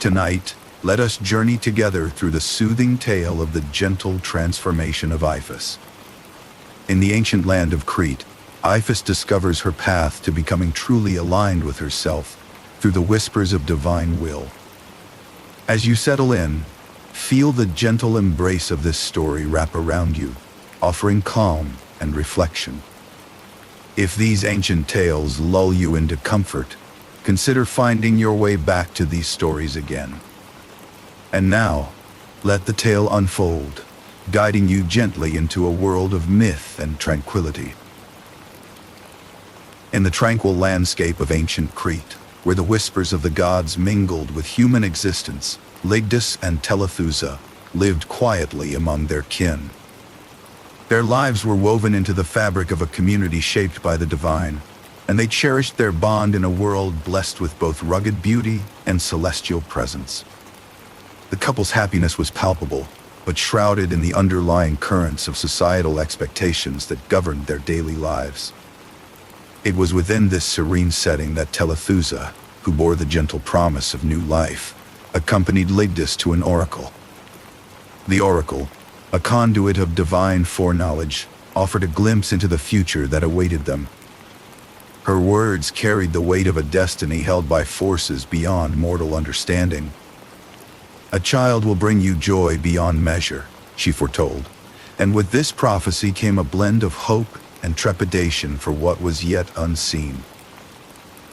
Tonight, let us journey together through the soothing tale of the gentle transformation of Iphis. In the ancient land of Crete, Iphis discovers her path to becoming truly aligned with herself through the whispers of divine will. As you settle in, feel the gentle embrace of this story wrap around you, offering calm and reflection. If these ancient tales lull you into comfort, consider finding your way back to these stories again. And now, let the tale unfold, guiding you gently into a world of myth and tranquility. In the tranquil landscape of ancient Crete, where the whispers of the gods mingled with human existence, Lygdus and Telethusa lived quietly among their kin. Their lives were woven into the fabric of a community shaped by the divine, and they cherished their bond in a world blessed with both rugged beauty and celestial presence. The couple's happiness was palpable, but shrouded in the underlying currents of societal expectations that governed their daily lives. It was within this serene setting that Telethusa, who bore the gentle promise of new life, accompanied Lygdus to an oracle. The oracle, a conduit of divine foreknowledge, offered a glimpse into the future that awaited them. Her words carried the weight of a destiny held by forces beyond mortal understanding. "A child will bring you joy beyond measure," she foretold, and with this prophecy came a blend of hope and trepidation for what was yet unseen.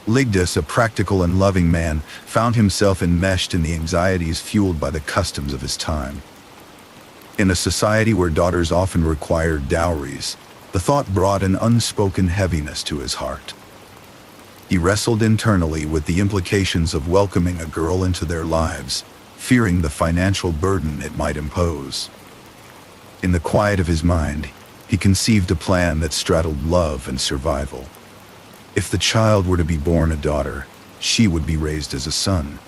Lygdus, a practical and loving man, found himself enmeshed in the anxieties fueled by the customs of his time. In a society where daughters often required dowries, the thought brought an unspoken heaviness to his heart. He wrestled internally with the implications of welcoming a girl into their lives, fearing the financial burden it might impose. In the quiet of his mind, he conceived a plan that straddled love and survival. If the child were to be born a daughter, she would be raised as a son.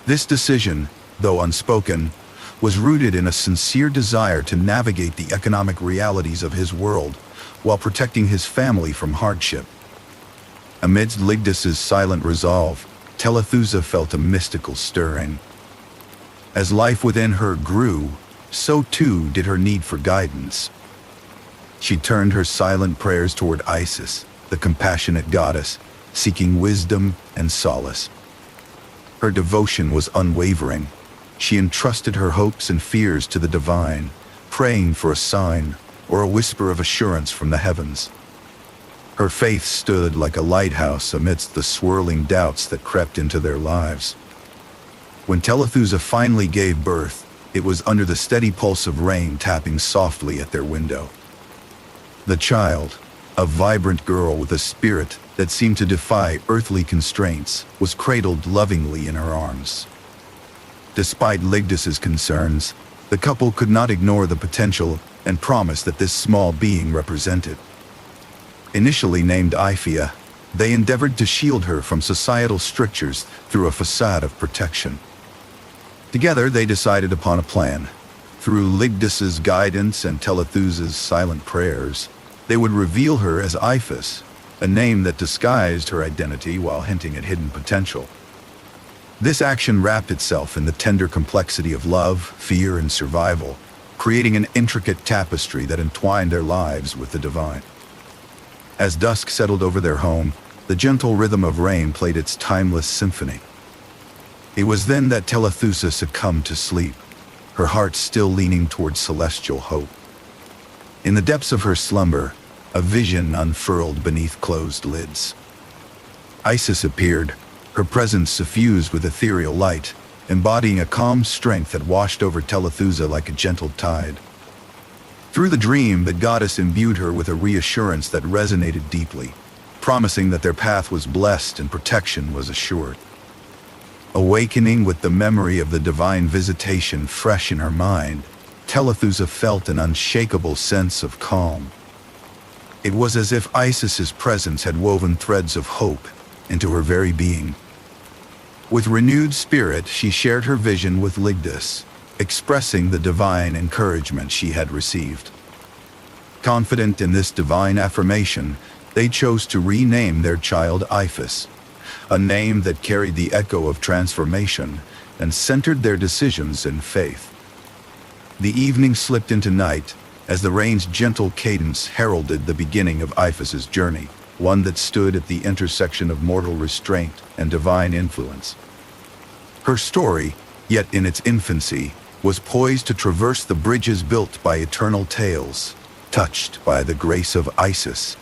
This decision, though unspoken, was rooted in a sincere desire to navigate the economic realities of his world while protecting his family from hardship. Amidst Lygdus's silent resolve, Telethusa felt a mystical stirring. As life within her grew, so too did her need for guidance. She turned her silent prayers toward Isis, the compassionate goddess, seeking wisdom and solace. Her devotion was unwavering. She entrusted her hopes and fears to the divine, praying for a sign or a whisper of assurance from the heavens. Her faith stood like a lighthouse amidst the swirling doubts that crept into their lives. When Telethusa finally gave birth, it was under the steady pulse of rain tapping softly at their window. The child, a vibrant girl with a spirit that seemed to defy earthly constraints, was cradled lovingly in her arms. Despite Lygdus's concerns, the couple could not ignore the potential and promise that this small being represented. Initially named Iphis, they endeavored to shield her from societal strictures through a facade of protection. Together, they decided upon a plan. Through Lygdus's guidance and Telethusa's silent prayers, they would reveal her as Iphis, a name that disguised her identity while hinting at hidden potential. This action wrapped itself in the tender complexity of love, fear, and survival, creating an intricate tapestry that entwined their lives with the divine. As dusk settled over their home, the gentle rhythm of rain played its timeless symphony. It was then that Telethusa succumbed to sleep, her heart still leaning toward celestial hope. In the depths of her slumber, a vision unfurled beneath closed lids. Isis appeared, her presence suffused with ethereal light, embodying a calm strength that washed over Telethusa like a gentle tide. Through the dream, the goddess imbued her with a reassurance that resonated deeply, promising that their path was blessed and protection was assured. Awakening with the memory of the divine visitation fresh in her mind, Telethusa felt an unshakable sense of calm. It was as if Isis's presence had woven threads of hope into her very being. With renewed spirit, she shared her vision with Lygdus, expressing the divine encouragement she had received. Confident in this divine affirmation, they chose to rename their child Iphis, a name that carried the echo of transformation and centered their decisions in faith. The evening slipped into night as the rain's gentle cadence heralded the beginning of Iphis's journey, one that stood at the intersection of mortal restraint and divine influence. Her story, yet in its infancy, was poised to traverse the bridges built by eternal tales, touched by the grace of Isis.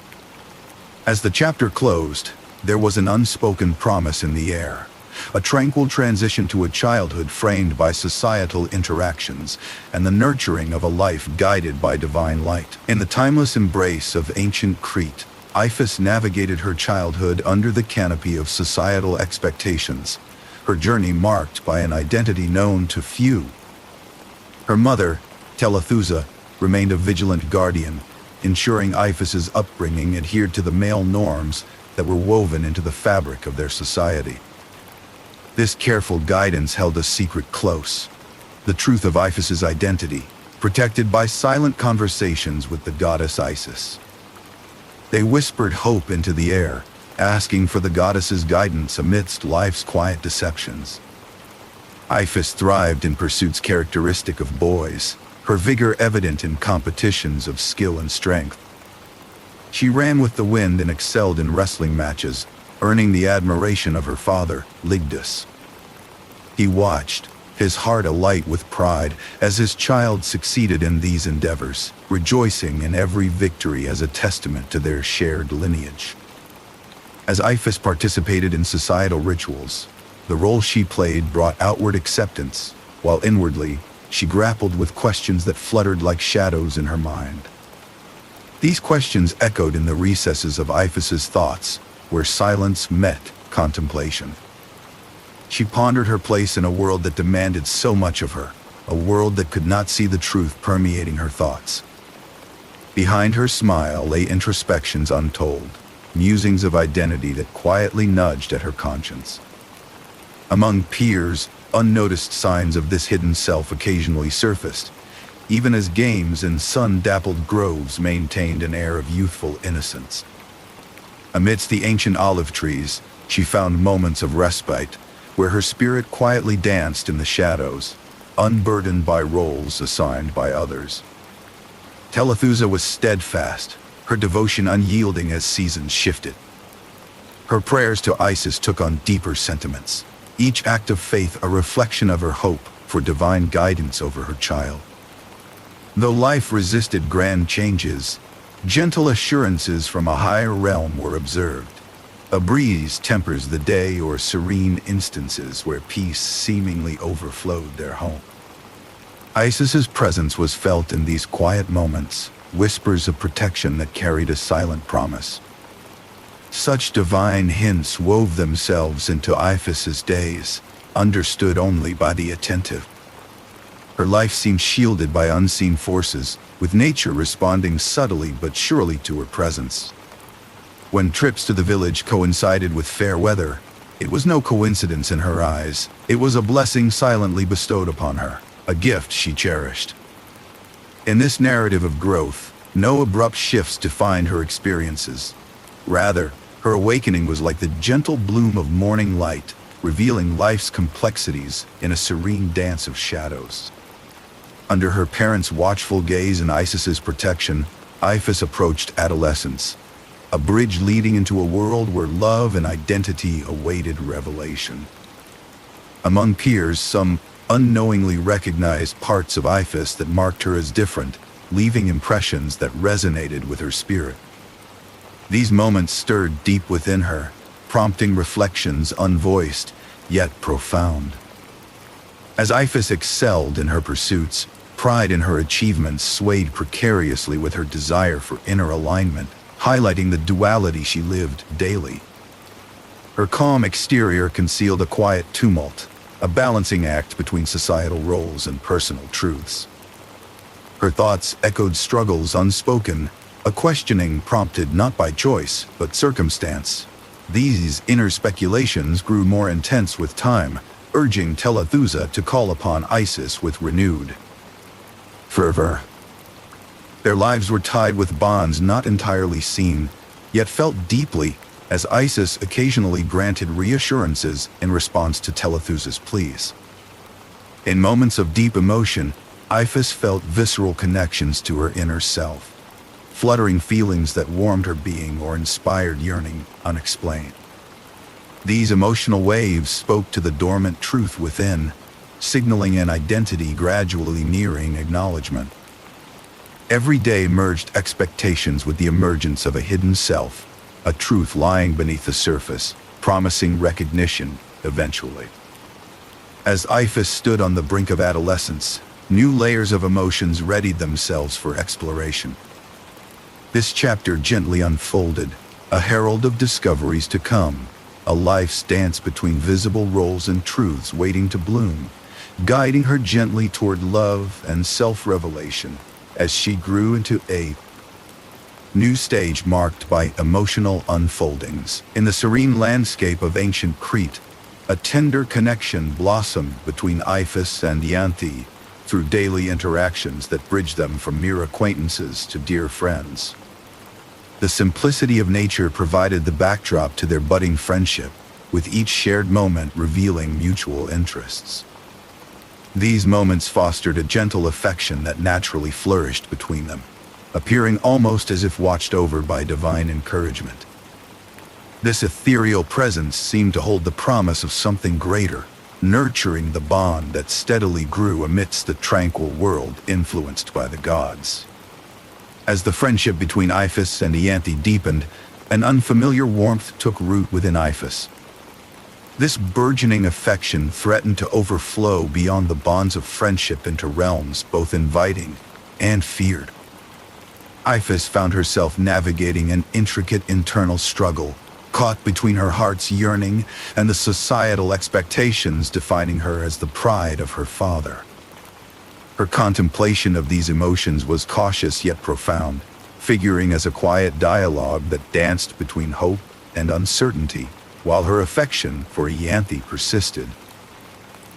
As the chapter closed, there was an unspoken promise in the air, a tranquil transition to a childhood framed by societal interactions and the nurturing of a life guided by divine light. In the timeless embrace of ancient Crete, Iphis navigated her childhood under the canopy of societal expectations, her journey marked by an identity known to few. Her mother, Telethusa, remained a vigilant guardian, ensuring Iphis's upbringing adhered to the male norms that were woven into the fabric of their society. This careful guidance held a secret close, the truth of Iphis's identity, protected by silent conversations with the goddess Isis. They whispered hope into the air, asking for the goddess's guidance amidst life's quiet deceptions. Iphis thrived in pursuits characteristic of boys, her vigor evident in competitions of skill and strength. She ran with the wind and excelled in wrestling matches, earning the admiration of her father, Ligdus. He watched, his heart alight with pride, as his child succeeded in these endeavors, rejoicing in every victory as a testament to their shared lineage. As Iphis participated in societal rituals, the role she played brought outward acceptance, while inwardly, she grappled with questions that fluttered like shadows in her mind. These questions echoed in the recesses of Iphis's thoughts, where silence met contemplation. She pondered her place in a world that demanded so much of her, a world that could not see the truth permeating her thoughts. Behind her smile lay introspections untold, musings of identity that quietly nudged at her conscience. Among peers, unnoticed signs of this hidden self occasionally surfaced, even as games in sun-dappled groves maintained an air of youthful innocence. Amidst the ancient olive trees, she found moments of respite, where her spirit quietly danced in the shadows, unburdened by roles assigned by others. Telethusa was steadfast, her devotion unyielding as seasons shifted. Her prayers to Isis took on deeper sentiments, each act of faith a reflection of her hope for divine guidance over her child. Though life resisted grand changes, gentle assurances from a higher realm were observed. A breeze tempers the day, or serene instances where peace seemingly overflowed their home. Isis's presence was felt in these quiet moments, whispers of protection that carried a silent promise. Such divine hints wove themselves into Iphis's days, understood only by the attentive. Her life seemed shielded by unseen forces, with nature responding subtly but surely to her presence. When trips to the village coincided with fair weather, it was no coincidence in her eyes. It was a blessing silently bestowed upon her, a gift she cherished. In this narrative of growth, no abrupt shifts defined her experiences. Rather, her awakening was like the gentle bloom of morning light, revealing life's complexities in a serene dance of shadows. Under her parents' watchful gaze and Isis's protection, Iphis approached adolescence, a bridge leading into a world where love and identity awaited revelation. Among peers, some unknowingly recognized parts of Iphis that marked her as different, leaving impressions that resonated with her spirit. These moments stirred deep within her, prompting reflections unvoiced, yet profound. As Iphis excelled in her pursuits, pride in her achievements swayed precariously with her desire for inner alignment, highlighting the duality she lived daily. Her calm exterior concealed a quiet tumult, a balancing act between societal roles and personal truths. Her thoughts echoed struggles unspoken, a questioning prompted not by choice, but circumstance. These inner speculations grew more intense with time, urging Telethusa to call upon Isis with renewed fervor. Their lives were tied with bonds not entirely seen, yet felt deeply, as Isis occasionally granted reassurances in response to Telethusa's pleas. In moments of deep emotion, Iphis felt visceral connections to her inner self, fluttering feelings that warmed her being or inspired yearning unexplained. These emotional waves spoke to the dormant truth within, signaling an identity gradually nearing acknowledgement. Every day merged expectations with the emergence of a hidden self, a truth lying beneath the surface, promising recognition eventually. As Iphis stood on the brink of adolescence, new layers of emotions readied themselves for exploration. This chapter gently unfolded, a herald of discoveries to come, a life's dance between visible roles and truths waiting to bloom, guiding her gently toward love and self-revelation as she grew into a new stage marked by emotional unfoldings. In the serene landscape of ancient Crete, a tender connection blossomed between Iphis and Ianthe through daily interactions that bridged them from mere acquaintances to dear friends. The simplicity of nature provided the backdrop to their budding friendship, with each shared moment revealing mutual interests. These moments fostered a gentle affection that naturally flourished between them, appearing almost as if watched over by divine encouragement. This ethereal presence seemed to hold the promise of something greater, nurturing the bond that steadily grew amidst the tranquil world influenced by the gods. As the friendship between Iphis and Ianthe deepened, an unfamiliar warmth took root within Iphis. This burgeoning affection threatened to overflow beyond the bonds of friendship into realms both inviting and feared. Iphis found herself navigating an intricate internal struggle, caught between her heart's yearning and the societal expectations defining her as the pride of her father. Her contemplation of these emotions was cautious yet profound, figuring as a quiet dialogue that danced between hope and uncertainty, while her affection for Ianthe persisted.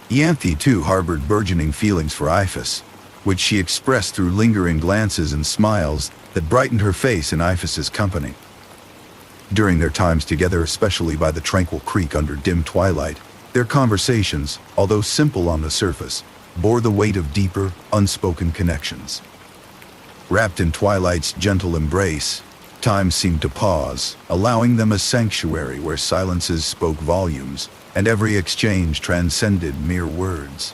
Ianthe too harbored burgeoning feelings for Iphis, which she expressed through lingering glances and smiles that brightened her face in Iphis's company. During their times together, especially by the tranquil creek under dim twilight, their conversations, although simple on the surface, bore the weight of deeper, unspoken connections. Wrapped in twilight's gentle embrace, time seemed to pause, allowing them a sanctuary where silences spoke volumes, and every exchange transcended mere words.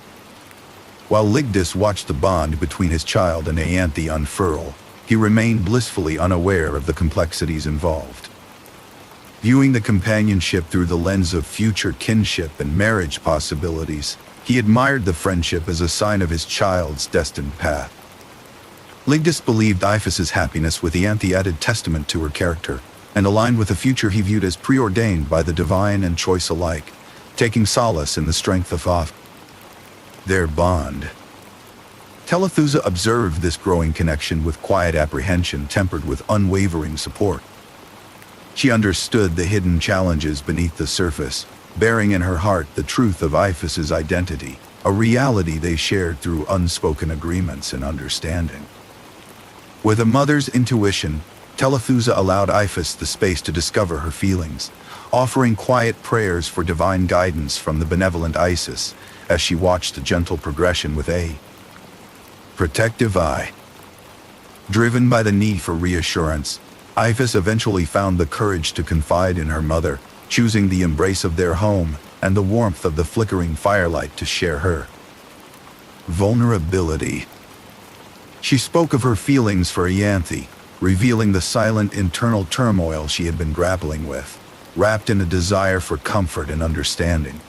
While Ligdus watched the bond between his child and Ianthe unfurl, he remained blissfully unaware of the complexities involved. Viewing the companionship through the lens of future kinship and marriage possibilities, he admired the friendship as a sign of his child's destined path. Ligdus believed Iphis's happiness with Ianthe added testament to her character, and aligned with a future he viewed as preordained by the divine and choice alike, taking solace in the strength of their bond. Telethusa observed this growing connection with quiet apprehension tempered with unwavering support. She understood the hidden challenges beneath the surface, bearing in her heart the truth of Iphis's identity, a reality they shared through unspoken agreements and understanding. With a mother's intuition, Telethusa allowed Iphis the space to discover her feelings, offering quiet prayers for divine guidance from the benevolent Isis as she watched the gentle progression with a protective eye. Driven by the need for reassurance, Iphis eventually found the courage to confide in her mother, choosing the embrace of their home and the warmth of the flickering firelight to share her vulnerability. She spoke of her feelings for Ianthe, revealing the silent internal turmoil she had been grappling with, wrapped in a desire for comfort and understanding.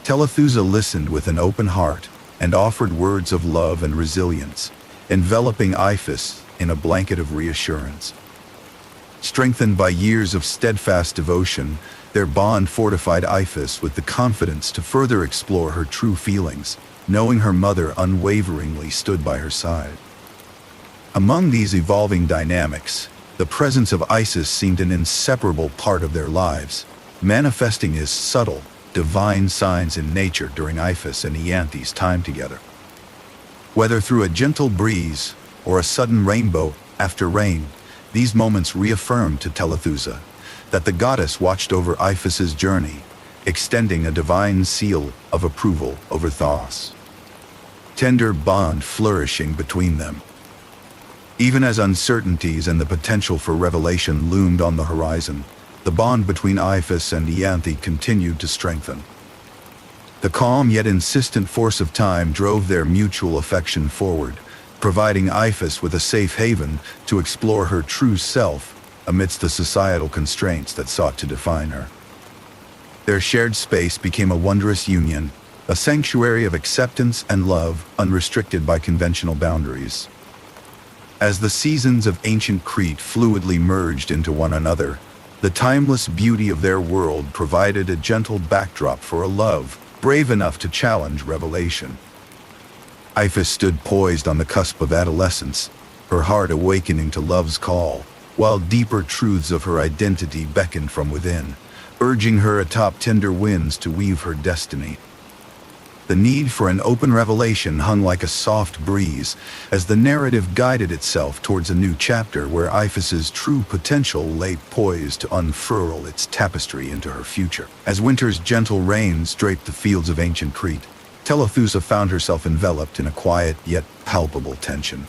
Telethusa listened with an open heart and offered words of love and resilience, enveloping Iphis in a blanket of reassurance. Strengthened by years of steadfast devotion, their bond fortified Iphis with the confidence to further explore her true feelings, knowing her mother unwaveringly stood by her side. Among these evolving dynamics, the presence of Isis seemed an inseparable part of their lives, manifesting as subtle, divine signs in nature during Iphis and Ianthe's time together. Whether through a gentle breeze or a sudden rainbow after rain, these moments reaffirmed to Telethusa that the goddess watched over Iphis's journey, extending a divine seal of approval over Thos. Tender bond flourishing between them. Even as uncertainties and the potential for revelation loomed on the horizon, the bond between Iphis and Ianthe continued to strengthen. The calm yet insistent force of time drove their mutual affection forward, providing Iphis with a safe haven to explore her true self amidst the societal constraints that sought to define her. Their shared space became a wondrous union, a sanctuary of acceptance and love unrestricted by conventional boundaries. As the seasons of ancient Crete fluidly merged into one another, the timeless beauty of their world provided a gentle backdrop for a love brave enough to challenge revelation. Iphis stood poised on the cusp of adolescence, her heart awakening to love's call, while deeper truths of her identity beckoned from within, urging her atop tender winds to weave her destiny. The need for an open revelation hung like a soft breeze as the narrative guided itself towards a new chapter where Iphis's true potential lay poised to unfurl its tapestry into her future. As winter's gentle rains draped the fields of ancient Crete, Telethusa found herself enveloped in a quiet yet palpable tension.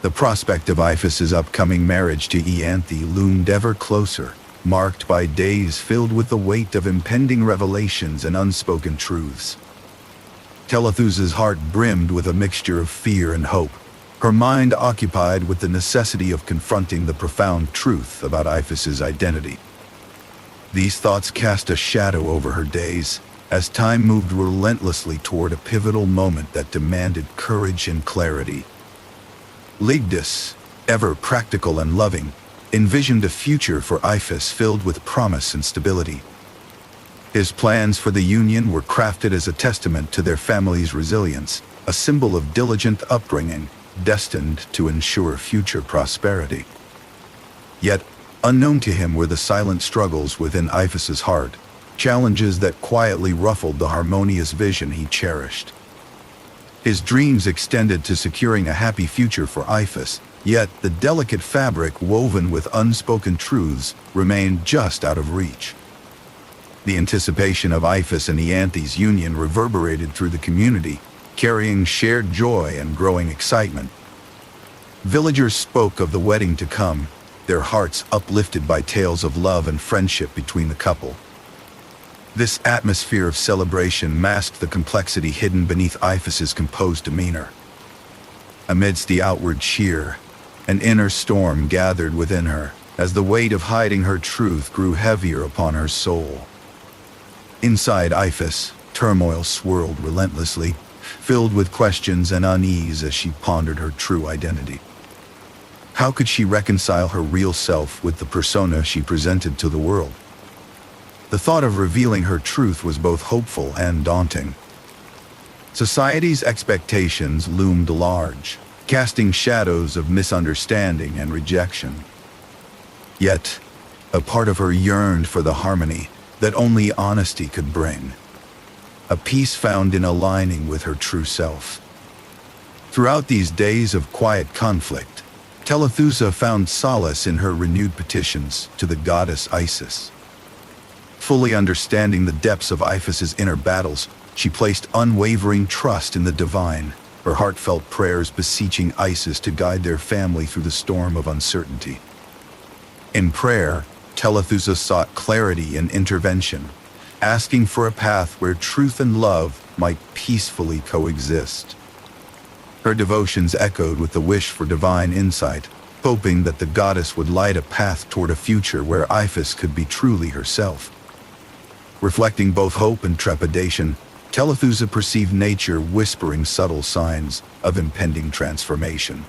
The prospect of Iphis's upcoming marriage to Ianthe loomed ever closer, marked by days filled with the weight of impending revelations and unspoken truths. Telethusa's heart brimmed with a mixture of fear and hope, her mind occupied with the necessity of confronting the profound truth about Iphis's identity. These thoughts cast a shadow over her days, as time moved relentlessly toward a pivotal moment that demanded courage and clarity. Ligdus, ever practical and loving, envisioned a future for Iphis filled with promise and stability. His plans for the union were crafted as a testament to their family's resilience, a symbol of diligent upbringing, destined to ensure future prosperity. Yet, unknown to him were the silent struggles within Iphis's heart, challenges that quietly ruffled the harmonious vision he cherished. His dreams extended to securing a happy future for Iphis, yet the delicate fabric woven with unspoken truths remained just out of reach. The anticipation of Iphis and Ianthe's union reverberated through the community, carrying shared joy and growing excitement. Villagers spoke of the wedding to come, their hearts uplifted by tales of love and friendship between the couple. This atmosphere of celebration masked the complexity hidden beneath Iphis's composed demeanor. Amidst the outward cheer, an inner storm gathered within her, as the weight of hiding her truth grew heavier upon her soul. Inside Iphis, turmoil swirled relentlessly, filled with questions and unease as she pondered her true identity. How could she reconcile her real self with the persona she presented to the world? The thought of revealing her truth was both hopeful and daunting. Society's expectations loomed large, casting shadows of misunderstanding and rejection. Yet, a part of her yearned for the harmony that only honesty could bring, a peace found in aligning with her true self. Throughout these days of quiet conflict, Telethusa found solace in her renewed petitions to the goddess Isis. Fully understanding the depths of Iphis's inner battles, she placed unwavering trust in the divine, her heartfelt prayers beseeching Isis to guide their family through the storm of uncertainty. In prayer, Telethusa sought clarity and intervention, asking for a path where truth and love might peacefully coexist. Her devotions echoed with the wish for divine insight, hoping that the goddess would light a path toward a future where Iphis could be truly herself. Reflecting both hope and trepidation, Telethusa perceived nature whispering subtle signs of impending transformation.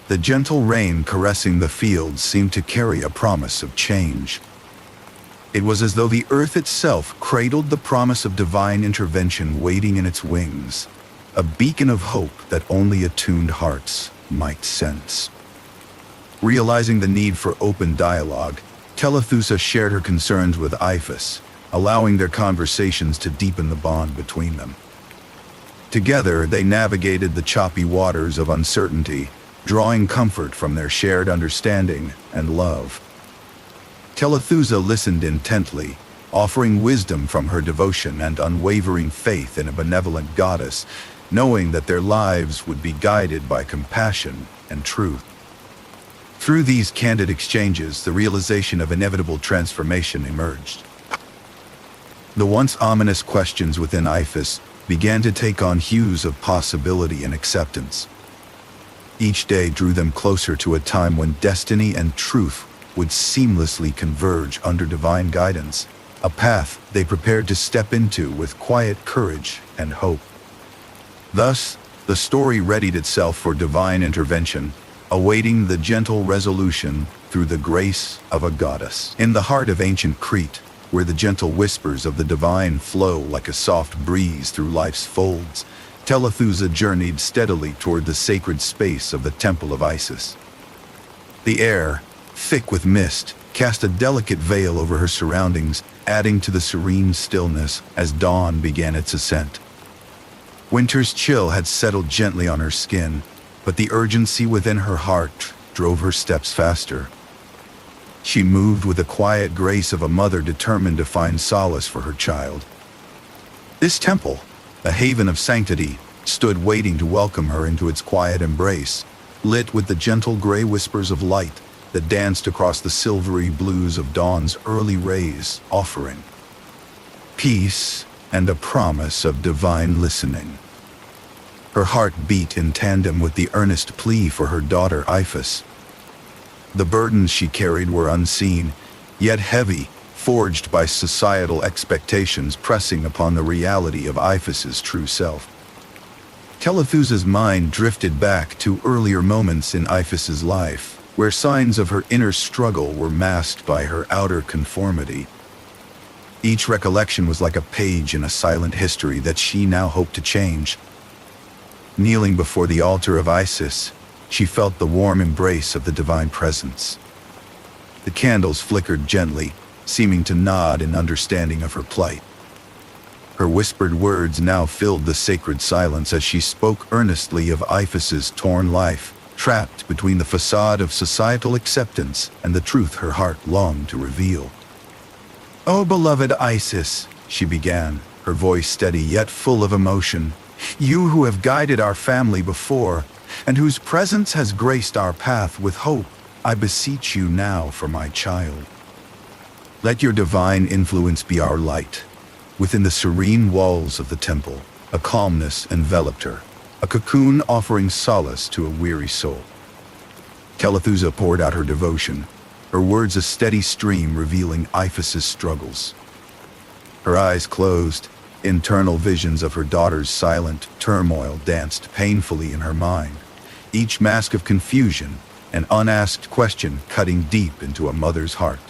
The gentle rain caressing the fields seemed to carry a promise of change. It was as though the earth itself cradled the promise of divine intervention waiting in its wings, a beacon of hope that only attuned hearts might sense. Realizing the need for open dialogue, Telethusa shared her concerns with Iphis, allowing their conversations to deepen the bond between them. Together, they navigated the choppy waters of uncertainty, drawing comfort from their shared understanding and love. Telethusa listened intently, offering wisdom from her devotion and unwavering faith in a benevolent goddess, knowing that their lives would be guided by compassion and truth. Through these candid exchanges, the realization of inevitable transformation emerged. The once ominous questions within Iphis began to take on hues of possibility and acceptance. Each day drew them closer to a time when destiny and truth would seamlessly converge under divine guidance, a path they prepared to step into with quiet courage and hope. Thus, the story readied itself for divine intervention, awaiting the gentle resolution through the grace of a goddess. In the heart of ancient Crete, where the gentle whispers of the divine flow like a soft breeze through life's folds, Telethusa journeyed steadily toward the sacred space of the Temple of Isis. The air, thick with mist, cast a delicate veil over her surroundings, adding to the serene stillness as dawn began its ascent. Winter's chill had settled gently on her skin, but the urgency within her heart drove her steps faster. She moved with the quiet grace of a mother determined to find solace for her child. This temple, a haven of sanctity, stood waiting to welcome her into its quiet embrace, lit with the gentle gray whispers of light that danced across the silvery blues of dawn's early rays, offering peace and a promise of divine listening. Her heart beat in tandem with the earnest plea for her daughter Iphis. The burdens she carried were unseen, yet heavy, forged by societal expectations pressing upon the reality of Iphis's true self. Telethusa's mind drifted back to earlier moments in Iphis's life, where signs of her inner struggle were masked by her outer conformity. Each recollection was like a page in a silent history that she now hoped to change. Kneeling before the altar of Isis, she felt the warm embrace of the divine presence. The candles flickered gently, seeming to nod in understanding of her plight. Her whispered words now filled the sacred silence as she spoke earnestly of Iphis's torn life, trapped between the facade of societal acceptance and the truth her heart longed to reveal. "O beloved Isis," she began, her voice steady yet full of emotion, "you who have guided our family before, and whose presence has graced our path with hope, I beseech you now for my child. Let your divine influence be our light. Within the serene walls of the temple, a calmness enveloped her, a cocoon offering solace to a weary soul." Telethusa poured out her devotion, her words a steady stream revealing Iphis's struggles. Her eyes closed, internal visions of her daughter's silent turmoil danced painfully in her mind, each mask of confusion, an unasked question cutting deep into a mother's heart.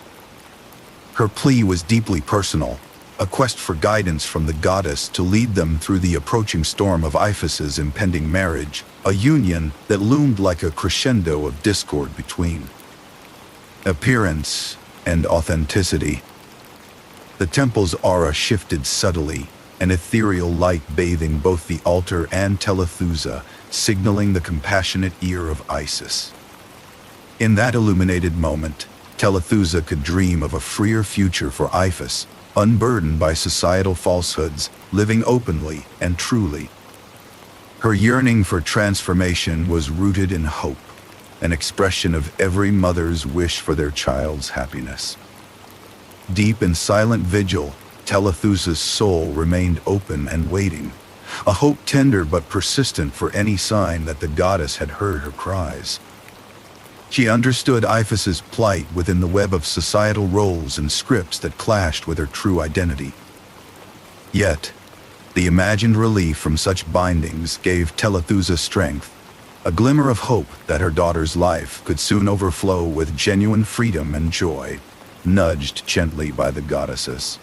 Her plea was deeply personal, a quest for guidance from the goddess to lead them through the approaching storm of Iphis's impending marriage, a union that loomed like a crescendo of discord between appearance and authenticity. The temple's aura shifted subtly, an ethereal light bathing both the altar and Telethusa, signaling the compassionate ear of Isis. In that illuminated moment, Telethusa could dream of a freer future for Iphis, unburdened by societal falsehoods, living openly and truly. Her yearning for transformation was rooted in hope, an expression of every mother's wish for their child's happiness. Deep in silent vigil, Telethusa's soul remained open and waiting, a hope tender but persistent for any sign that the goddess had heard her cries. She understood Iphis's plight within the web of societal roles and scripts that clashed with her true identity. Yet, the imagined relief from such bindings gave Telethusa strength, a glimmer of hope that her daughter's life could soon overflow with genuine freedom and joy, nudged gently by the goddesses.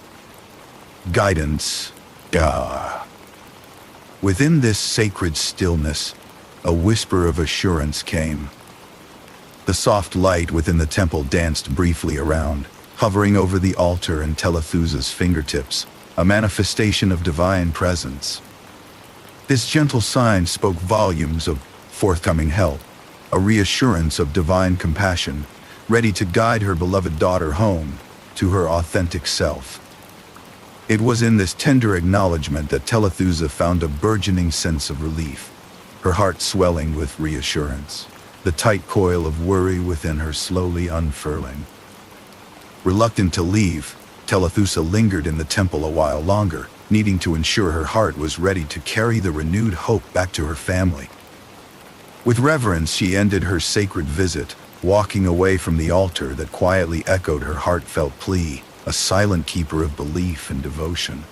Guidance. Within this sacred stillness, a whisper of assurance came. The soft light within the temple danced briefly around, hovering over the altar and Telethusa's fingertips, a manifestation of divine presence. This gentle sign spoke volumes of forthcoming help, a reassurance of divine compassion, ready to guide her beloved daughter home to her authentic self. It was in this tender acknowledgement that Telethusa found a burgeoning sense of relief, her heart swelling with reassurance, the tight coil of worry within her slowly unfurling. Reluctant to leave, Telethusa lingered in the temple a while longer, needing to ensure her heart was ready to carry the renewed hope back to her family. With reverence, she ended her sacred visit, walking away from the altar that quietly echoed her heartfelt plea, a silent keeper of belief and devotion.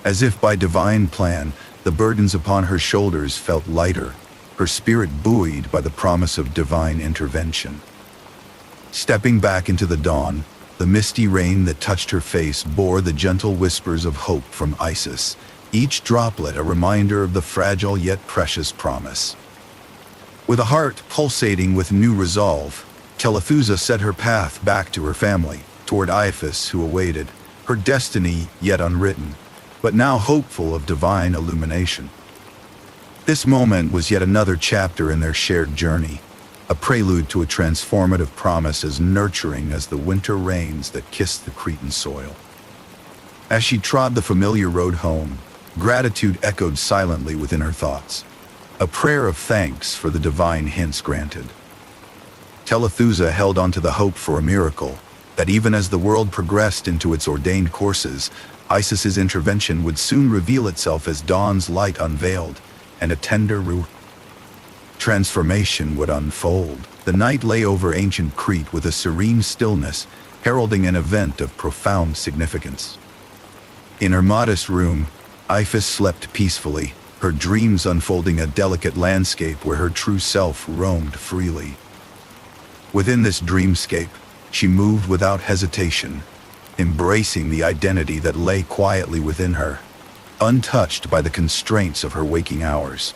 As if by divine plan, the burdens upon her shoulders felt lighter, her spirit buoyed by the promise of divine intervention. Stepping back into the dawn, the misty rain that touched her face bore the gentle whispers of hope from Iphis, each droplet a reminder of the fragile yet precious promise. With a heart pulsating with new resolve, Telethusa set her path back to her family, toward Iphis, who awaited, her destiny yet unwritten, but now hopeful of divine illumination. This moment was yet another chapter in their shared journey, a prelude to a transformative promise as nurturing as the winter rains that kissed the Cretan soil. As she trod the familiar road home, gratitude echoed silently within her thoughts, a prayer of thanks for the divine hints granted. Telethusa held on to the hope for a miracle, that even as the world progressed into its ordained courses, Isis's intervention would soon reveal itself as dawn's light unveiled, and a tender transformation would unfold. The night lay over ancient Crete with a serene stillness, heralding an event of profound significance. In her modest room, Iphis slept peacefully, her dreams unfolding a delicate landscape where her true self roamed freely. Within this dreamscape, she moved without hesitation, embracing the identity that lay quietly within her, untouched by the constraints of her waking hours.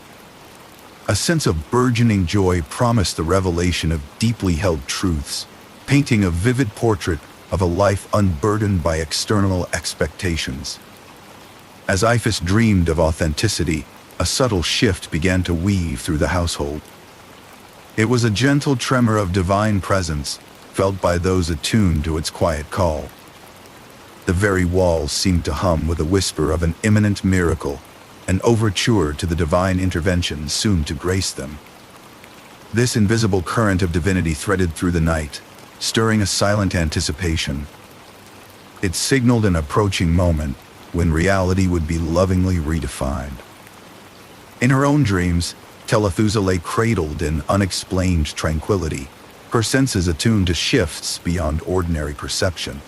A sense of burgeoning joy promised the revelation of deeply held truths, painting a vivid portrait of a life unburdened by external expectations. As Iphis dreamed of authenticity, a subtle shift began to weave through the household. It was a gentle tremor of divine presence, felt by those attuned to its quiet call. The very walls seemed to hum with a whisper of an imminent miracle, an overture to the divine intervention soon to grace them. This invisible current of divinity threaded through the night, stirring a silent anticipation. It signaled an approaching moment when reality would be lovingly redefined. In her own dreams, Telethusa lay cradled in unexplained tranquility, her senses attuned to shifts beyond ordinary perception.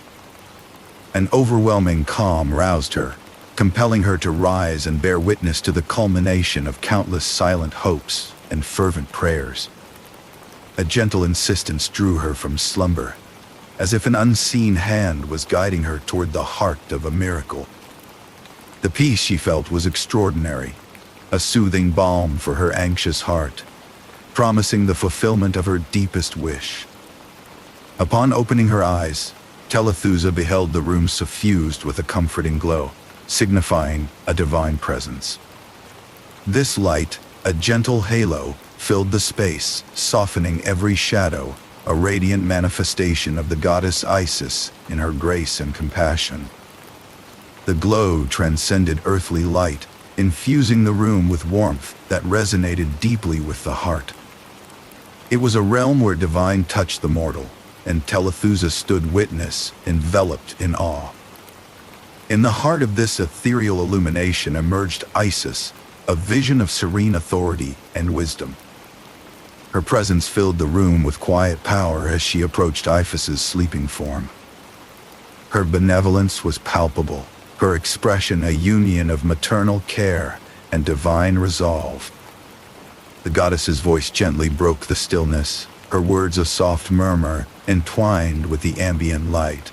An overwhelming calm roused her, compelling her to rise and bear witness to the culmination of countless silent hopes and fervent prayers. A gentle insistence drew her from slumber, as if an unseen hand was guiding her toward the heart of a miracle. The peace she felt was extraordinary, a soothing balm for her anxious heart, promising the fulfillment of her deepest wish. Upon opening her eyes, Telethusa beheld the room suffused with a comforting glow, signifying a divine presence. This light, a gentle halo, filled the space, softening every shadow, a radiant manifestation of the goddess Isis in her grace and compassion. The glow transcended earthly light, infusing the room with warmth that resonated deeply with the heart. It was a realm where divine touched the mortal, and Telethusa stood witness, enveloped in awe. In the heart of this ethereal illumination emerged Isis, a vision of serene authority and wisdom. Her presence filled the room with quiet power as she approached Iphis's sleeping form. Her benevolence was palpable, her expression a union of maternal care and divine resolve. The goddess's voice gently broke the stillness, her words a soft murmur entwined with the ambient light.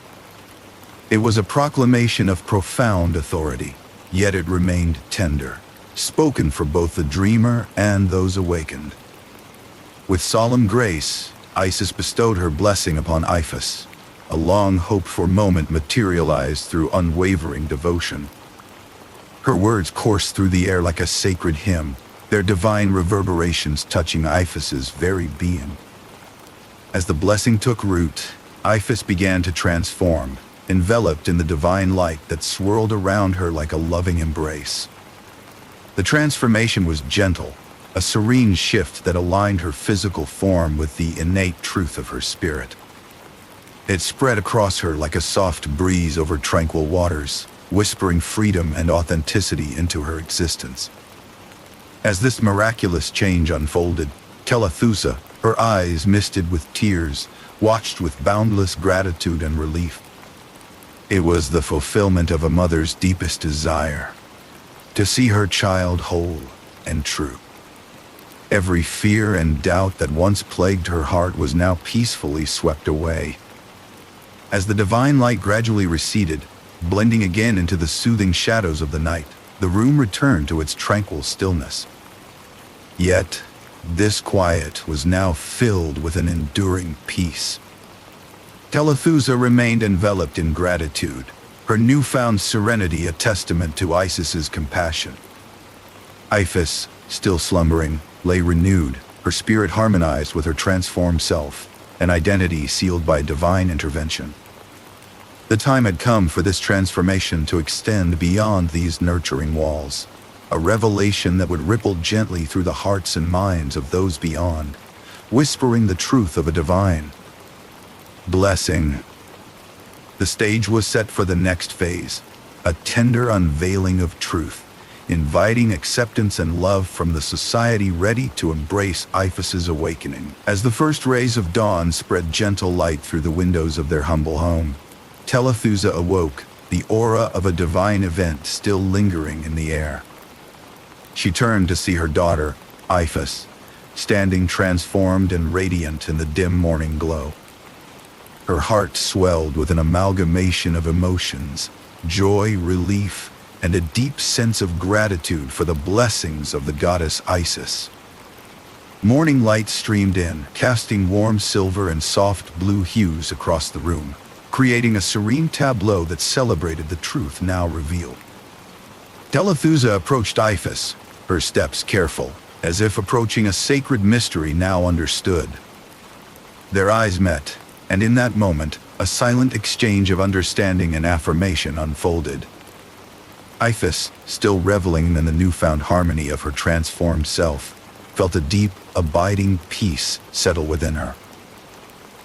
It was a proclamation of profound authority, yet it remained tender, spoken for both the dreamer and those awakened. With solemn grace, Isis bestowed her blessing upon Iphis. A long hoped-for moment materialized through unwavering devotion. Her words coursed through the air like a sacred hymn, their divine reverberations touching Iphis's very being. As the blessing took root, Iphis began to transform, enveloped in the divine light that swirled around her like a loving embrace. The transformation was gentle, a serene shift that aligned her physical form with the innate truth of her spirit. It spread across her like a soft breeze over tranquil waters, whispering freedom and authenticity into her existence. As this miraculous change unfolded, Telethusa, her eyes misted with tears, watched with boundless gratitude and relief. It was the fulfillment of a mother's deepest desire, to see her child whole and true. Every fear and doubt that once plagued her heart was now peacefully swept away. As the divine light gradually receded, blending again into the soothing shadows of the night, the room returned to its tranquil stillness. Yet, this quiet was now filled with an enduring peace. Telethusa remained enveloped in gratitude, her newfound serenity a testament to Isis's compassion. Iphis, still slumbering, lay renewed, her spirit harmonized with her transformed self, an identity sealed by divine intervention. The time had come for this transformation to extend beyond these nurturing walls, a revelation that would ripple gently through the hearts and minds of those beyond, whispering the truth of a divine blessing. The stage was set for the next phase, a tender unveiling of truth, inviting acceptance and love from the society ready to embrace Iphis's awakening. As the first rays of dawn spread gentle light through the windows of their humble home, Telethusa awoke, the aura of a divine event still lingering in the air. She turned to see her daughter, Iphis, standing transformed and radiant in the dim morning glow. Her heart swelled with an amalgamation of emotions, joy, relief, and a deep sense of gratitude for the blessings of the goddess Isis. Morning light streamed in, casting warm silver and soft blue hues across the room, creating a serene tableau that celebrated the truth now revealed. Telethusa approached Iphis, her steps careful, as if approaching a sacred mystery now understood. Their eyes met, and in that moment, a silent exchange of understanding and affirmation unfolded. Iphis, still reveling in the newfound harmony of her transformed self, felt a deep, abiding peace settle within her.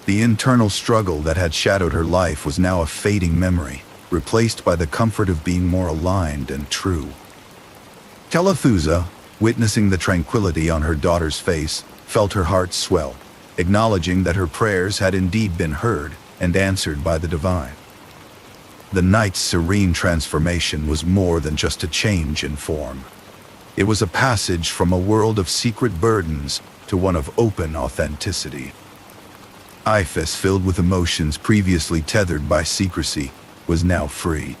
The internal struggle that had shadowed her life was now a fading memory, replaced by the comfort of being more aligned and true. Telethusa, witnessing the tranquility on her daughter's face, felt her heart swell, acknowledging that her prayers had indeed been heard and answered by the divine. The night's serene transformation was more than just a change in form. It was a passage from a world of secret burdens to one of open authenticity. Iphis, filled with emotions previously tethered by secrecy, was now free.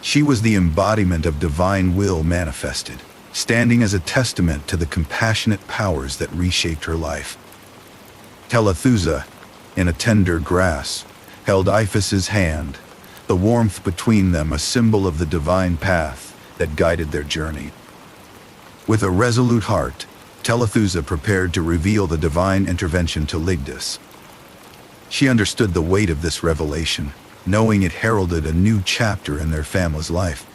She was the embodiment of divine will manifested, standing as a testament to the compassionate powers that reshaped her life. Telethusa, in a tender grasp, held Iphis's hand, the warmth between them a symbol of the divine path that guided their journey. With a resolute heart, Telethusa prepared to reveal the divine intervention to Ligdus. She understood the weight of this revelation, knowing it heralded a new chapter in their family's life.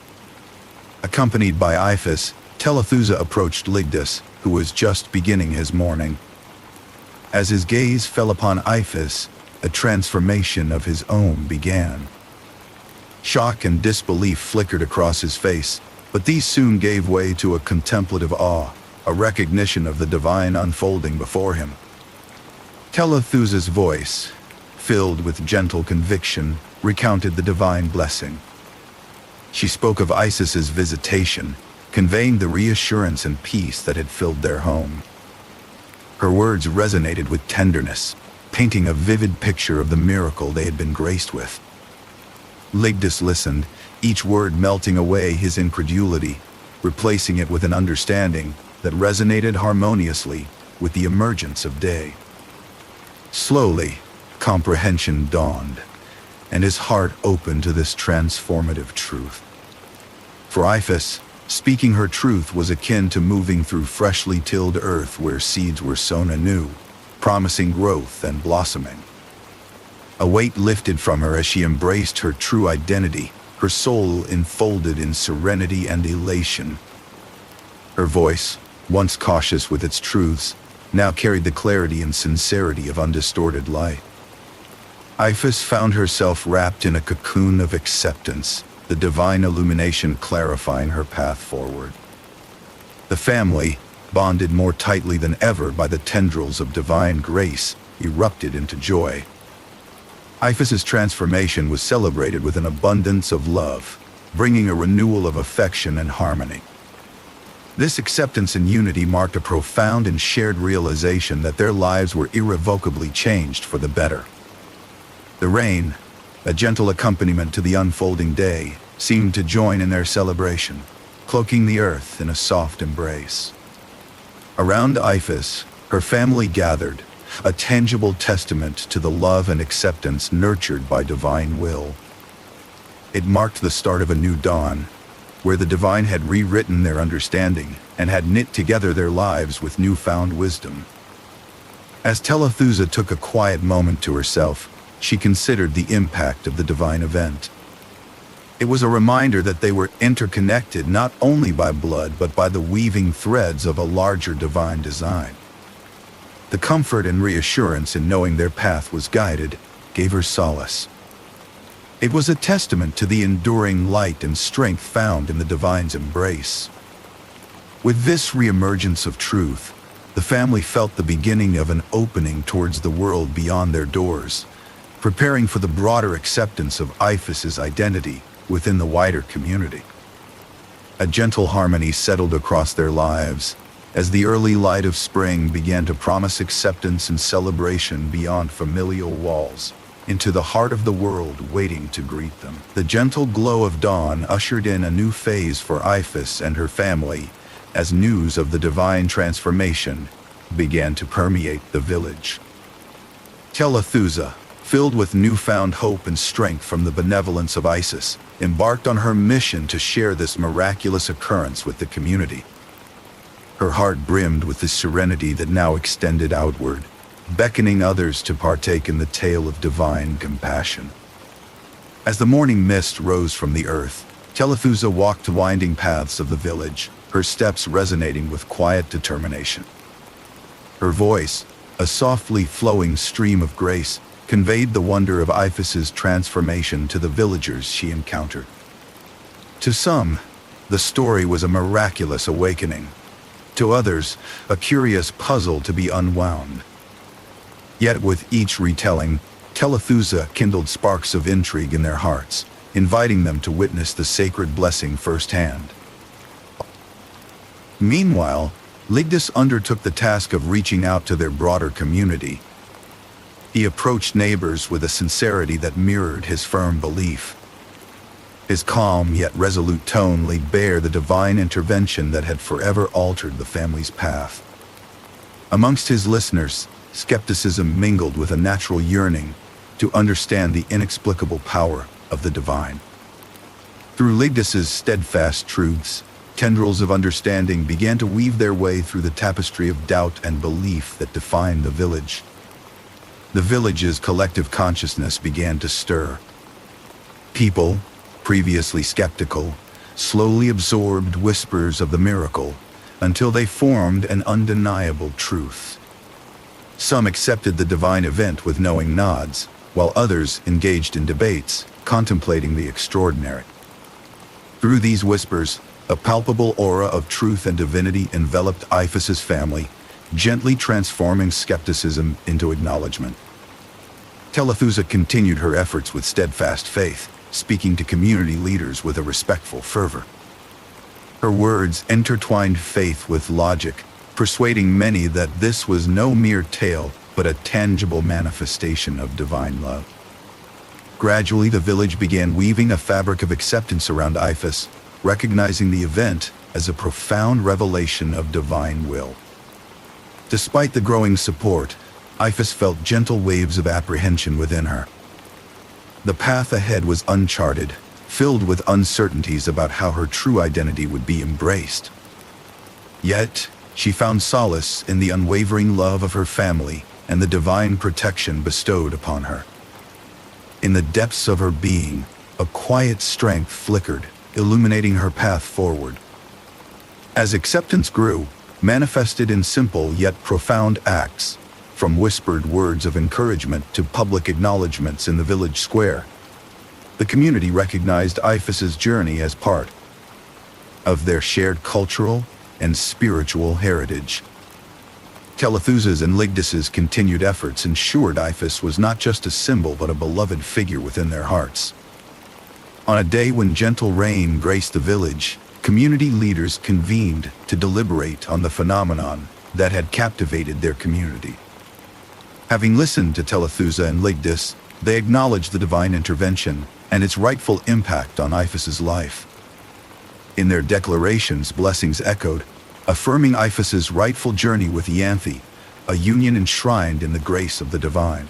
Accompanied by Iphis, Telethusa approached Ligdus, who was just beginning his mourning. As his gaze fell upon Iphis, a transformation of his own began. Shock and disbelief flickered across his face, but these soon gave way to a contemplative awe, a recognition of the divine unfolding before him. Telethusa's voice, filled with gentle conviction, recounted the divine blessing. She spoke of Isis's visitation, conveying the reassurance and peace that had filled their home. Her words resonated with tenderness, painting a vivid picture of the miracle they had been graced with. Ligdus listened, each word melting away his incredulity, replacing it with an understanding that resonated harmoniously with the emergence of day. Slowly, comprehension dawned, and his heart opened to this transformative truth. For Iphis, speaking her truth was akin to moving through freshly tilled earth where seeds were sown anew, promising growth and blossoming. A weight lifted from her as she embraced her true identity, her soul enfolded in serenity and elation. Her voice, once cautious with its truths, now carried the clarity and sincerity of undistorted light. Iphis found herself wrapped in a cocoon of acceptance, the divine illumination clarifying her path forward. The family, bonded more tightly than ever by the tendrils of divine grace, erupted into joy. Iphis's transformation was celebrated with an abundance of love, bringing a renewal of affection and harmony. This acceptance and unity marked a profound and shared realization that their lives were irrevocably changed for the better. The rain, a gentle accompaniment to the unfolding day, seemed to join in their celebration, cloaking the earth in a soft embrace. Around Iphis, her family gathered, a tangible testament to the love and acceptance nurtured by divine will. It marked the start of a new dawn, where the divine had rewritten their understanding and had knit together their lives with newfound wisdom. As Telethusa took a quiet moment to herself, she considered the impact of the divine event. It was a reminder that they were interconnected not only by blood but by the weaving threads of a larger divine design. The comfort and reassurance in knowing their path was guided gave her solace. It was a testament to the enduring light and strength found in the divine's embrace. With this reemergence of truth, the family felt the beginning of an opening towards the world beyond their doors, preparing for the broader acceptance of Iphis's identity within the wider community. A gentle harmony settled across their lives as the early light of spring began to promise acceptance and celebration beyond familial walls, into the heart of the world waiting to greet them. The gentle glow of dawn ushered in a new phase for Iphis and her family as news of the divine transformation began to permeate the village. Telethusa, filled with newfound hope and strength from the benevolence of Isis, embarked on her mission to share this miraculous occurrence with the community. Her heart brimmed with the serenity that now extended outward, beckoning others to partake in the tale of divine compassion. As the morning mist rose from the earth, Telethusa walked the winding paths of the village, her steps resonating with quiet determination. Her voice, a softly flowing stream of grace, conveyed the wonder of Iphis's transformation to the villagers she encountered. To some, the story was a miraculous awakening. To others, a curious puzzle to be unwound. Yet with each retelling, Telethusa kindled sparks of intrigue in their hearts, inviting them to witness the sacred blessing firsthand. Meanwhile, Ligdus undertook the task of reaching out to their broader community. He approached neighbors with a sincerity that mirrored his firm belief. His calm yet resolute tone laid bare the divine intervention that had forever altered the family's path. Amongst his listeners, skepticism mingled with a natural yearning to understand the inexplicable power of the divine. Through Ligdus's steadfast truths, tendrils of understanding began to weave their way through the tapestry of doubt and belief that defined the village. The village's collective consciousness began to stir. People, previously skeptical, slowly absorbed whispers of the miracle until they formed an undeniable truth. Some accepted the divine event with knowing nods, while others engaged in debates, contemplating the extraordinary. Through these whispers, a palpable aura of truth and divinity enveloped Iphis's family, gently transforming skepticism into acknowledgement. Telethusa continued her efforts with steadfast faith, speaking to community leaders with a respectful fervor. Her words intertwined faith with logic, persuading many that this was no mere tale, but a tangible manifestation of divine love. Gradually, the village began weaving a fabric of acceptance around Iphis, recognizing the event as a profound revelation of divine will. Despite the growing support, Iphis felt gentle waves of apprehension within her. The path ahead was uncharted, filled with uncertainties about how her true identity would be embraced. Yet, she found solace in the unwavering love of her family and the divine protection bestowed upon her. In the depths of her being, a quiet strength flickered, illuminating her path forward. As acceptance grew, manifested in simple yet profound acts, from whispered words of encouragement to public acknowledgments in the village square, the community recognized Iphis's journey as part of their shared cultural and spiritual heritage. Telethusa's and Ligdus's continued efforts ensured Iphis was not just a symbol but a beloved figure within their hearts. On a day when gentle rain graced the village, community leaders convened to deliberate on the phenomenon that had captivated their community. Having listened to Telethusa and Ligdus, they acknowledged the divine intervention and its rightful impact on Iphis's life. In their declarations, blessings echoed, affirming Iphis's rightful journey with Ianthe, a union enshrined in the grace of the divine.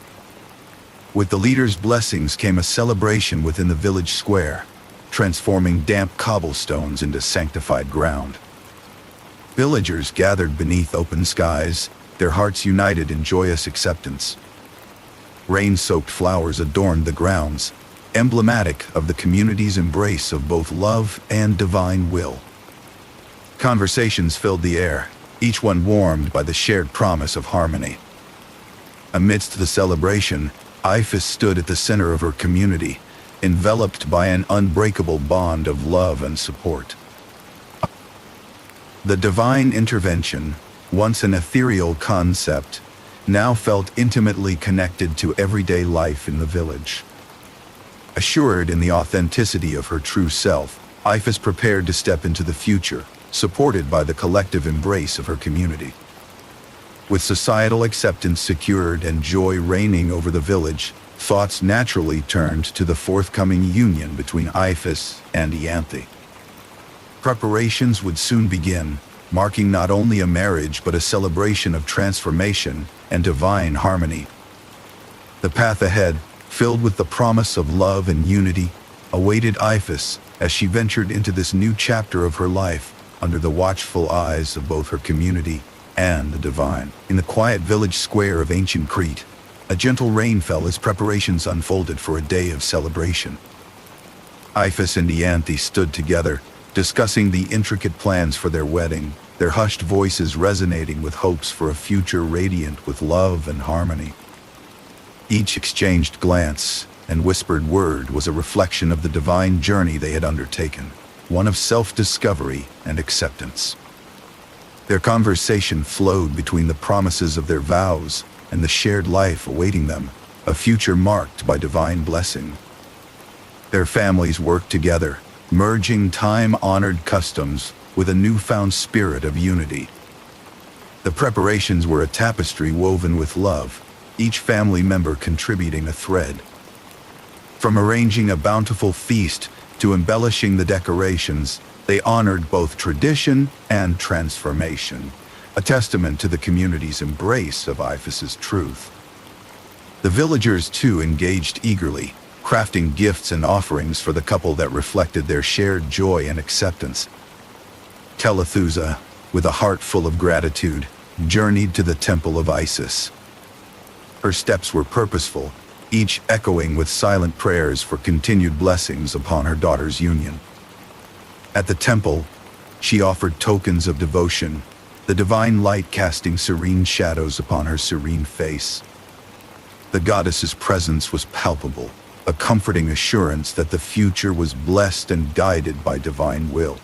With the leaders' blessings came a celebration within the village square, transforming damp cobblestones into sanctified ground. Villagers gathered beneath open skies, their hearts united in joyous acceptance. Rain-soaked flowers adorned the grounds, emblematic of the community's embrace of both love and divine will. Conversations filled the air, each one warmed by the shared promise of harmony. Amidst the celebration, Iphis stood at the center of her community, enveloped by an unbreakable bond of love and support. The divine intervention, once an ethereal concept, now felt intimately connected to everyday life in the village. Assured in the authenticity of her true self, Iphis prepared to step into the future, supported by the collective embrace of her community. With societal acceptance secured and joy reigning over the village, thoughts naturally turned to the forthcoming union between Iphis and Ianthe. Preparations would soon begin, marking not only a marriage but a celebration of transformation and divine harmony. The path ahead, filled with the promise of love and unity, awaited Iphis as she ventured into this new chapter of her life under the watchful eyes of both her community and the divine. In the quiet village square of ancient Crete, a gentle rain fell as preparations unfolded for a day of celebration. Iphis and Ianthe stood together, discussing the intricate plans for their wedding, their hushed voices resonating with hopes for a future radiant with love and harmony. Each exchanged glance and whispered word was a reflection of the divine journey they had undertaken, one of self-discovery and acceptance. Their conversation flowed between the promises of their vows and the shared life awaiting them, a future marked by divine blessing. Their families worked together, merging time-honored customs with a newfound spirit of unity. The preparations were a tapestry woven with love, each family member contributing a thread. From arranging a bountiful feast to embellishing the decorations, they honored both tradition and transformation, a testament to the community's embrace of Iphis's truth. The villagers, too, engaged eagerly, crafting gifts and offerings for the couple that reflected their shared joy and acceptance. Telethusa, with a heart full of gratitude, journeyed to the temple of Isis. Her steps were purposeful, each echoing with silent prayers for continued blessings upon her daughter's union. At the temple, she offered tokens of devotion, the divine light casting serene shadows upon her serene face. The goddess's presence was palpable, a comforting assurance that the future was blessed and guided by divine will.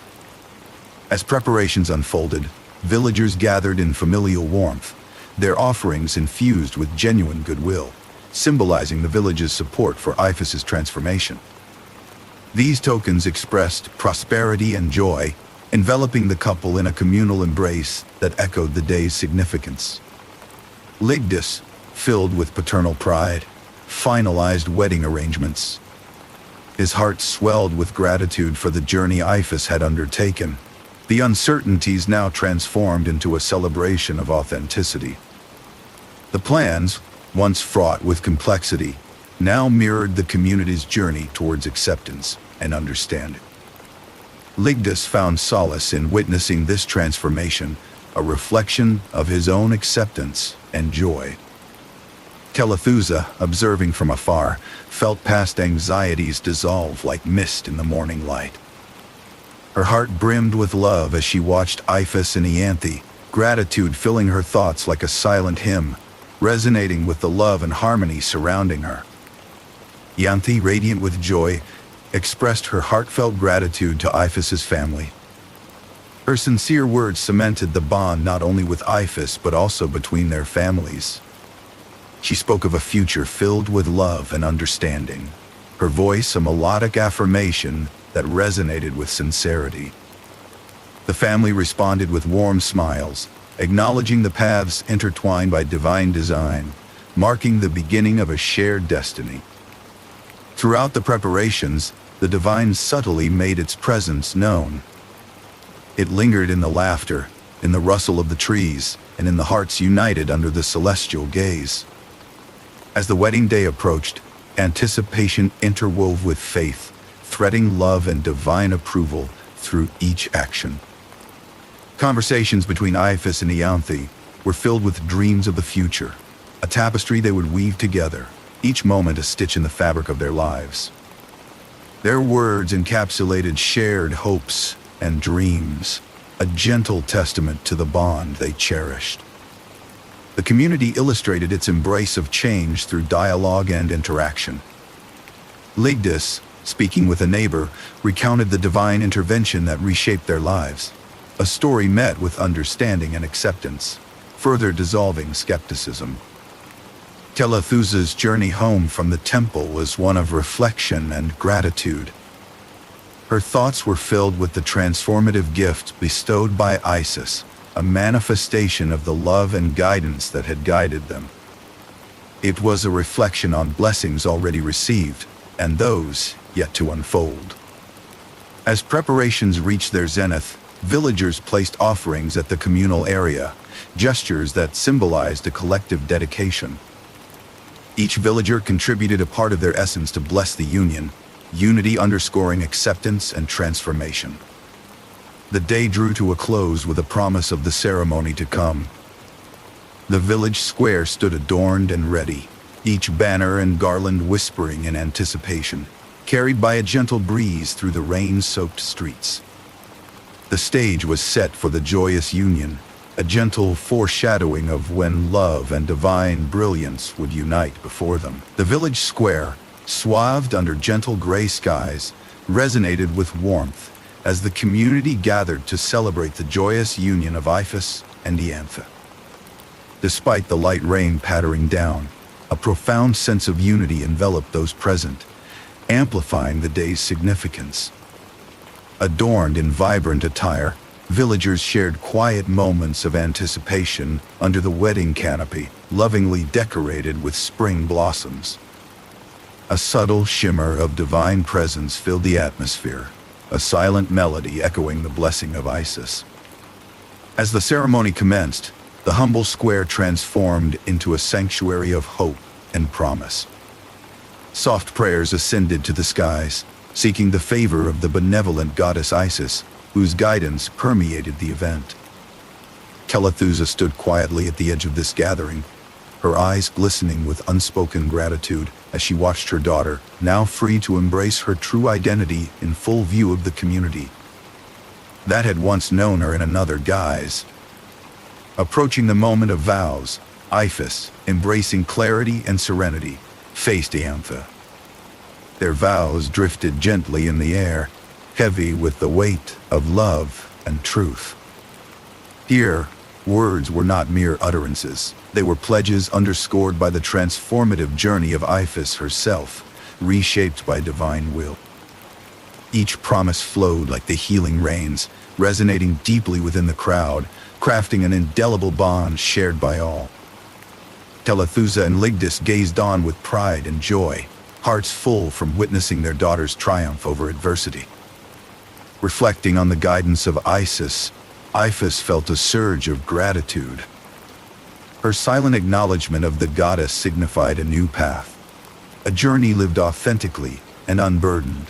As preparations unfolded, villagers gathered in familial warmth, their offerings infused with genuine goodwill, symbolizing the village's support for Iphis's transformation. These tokens expressed prosperity and joy, enveloping the couple in a communal embrace that echoed the day's significance. Ligdus, filled with paternal pride, finalized wedding arrangements. His heart swelled with gratitude for the journey Iphis had undertaken, the uncertainties now transformed into a celebration of authenticity. The plans, once fraught with complexity, now mirrored the community's journey towards acceptance and understanding. Ligdus found solace in witnessing this transformation, a reflection of his own acceptance and joy. Telethusa, observing from afar, felt past anxieties dissolve like mist in the morning light. Her heart brimmed with love as she watched Iphis and Ianthe, gratitude filling her thoughts like a silent hymn, resonating with the love and harmony surrounding her. Ianthe, radiant with joy, expressed her heartfelt gratitude to Iphis's family. Her sincere words cemented the bond not only with Iphis but also between their families. She spoke of a future filled with love and understanding, her voice a melodic affirmation that resonated with sincerity. The family responded with warm smiles, acknowledging the paths intertwined by divine design, marking the beginning of a shared destiny. Throughout the preparations, the divine subtly made its presence known. It lingered in the laughter, in the rustle of the trees, and in the hearts united under the celestial gaze. As the wedding day approached, anticipation interwove with faith, threading love and divine approval through each action. Conversations between Iphis and Ianthe were filled with dreams of the future, a tapestry they would weave together, each moment a stitch in the fabric of their lives. Their words encapsulated shared hopes and dreams, a gentle testament to the bond they cherished. The community illustrated its embrace of change through dialogue and interaction. Ligdis, speaking with a neighbor, recounted the divine intervention that reshaped their lives, a story met with understanding and acceptance, further dissolving skepticism. Telethusa's journey home from the temple was one of reflection and gratitude. Her thoughts were filled with the transformative gift bestowed by Isis, a manifestation of the love and guidance that had guided them. It was a reflection on blessings already received and those yet to unfold. As preparations reached their zenith, villagers placed offerings at the communal area, gestures that symbolized a collective dedication. Each villager contributed a part of their essence to bless the union, unity underscoring acceptance and transformation. The day drew to a close with a promise of the ceremony to come. The village square stood adorned and ready, each banner and garland whispering in anticipation, carried by a gentle breeze through the rain-soaked streets. The stage was set for the joyous union, a gentle foreshadowing of when love and divine brilliance would unite before them. The village square, swathed under gentle gray skies, resonated with warmth as the community gathered to celebrate the joyous union of Iphis and Ianthe. Despite the light rain pattering down, a profound sense of unity enveloped those present, amplifying the day's significance. Adorned in vibrant attire, villagers shared quiet moments of anticipation under the wedding canopy, lovingly decorated with spring blossoms. A subtle shimmer of divine presence filled the atmosphere, a silent melody echoing the blessing of Isis. As the ceremony commenced, the humble square transformed into a sanctuary of hope and promise. Soft prayers ascended to the skies, seeking the favor of the benevolent goddess Isis, whose guidance permeated the event. Telethusa stood quietly at the edge of this gathering, her eyes glistening with unspoken gratitude as she watched her daughter, now free to embrace her true identity in full view of the community that had once known her in another guise. Approaching the moment of vows, Iphis, embracing clarity and serenity, faced Ianthe. Their vows drifted gently in the air, heavy with the weight of love and truth. Here, words were not mere utterances. They were pledges underscored by the transformative journey of Iphis herself, reshaped by divine will. Each promise flowed like the healing rains, resonating deeply within the crowd, crafting an indelible bond shared by all. Telethusa and Ligdis gazed on with pride and joy, hearts full from witnessing their daughter's triumph over adversity. Reflecting on the guidance of Isis, Iphis felt a surge of gratitude. Her silent acknowledgement of the goddess signified a new path, a journey lived authentically and unburdened.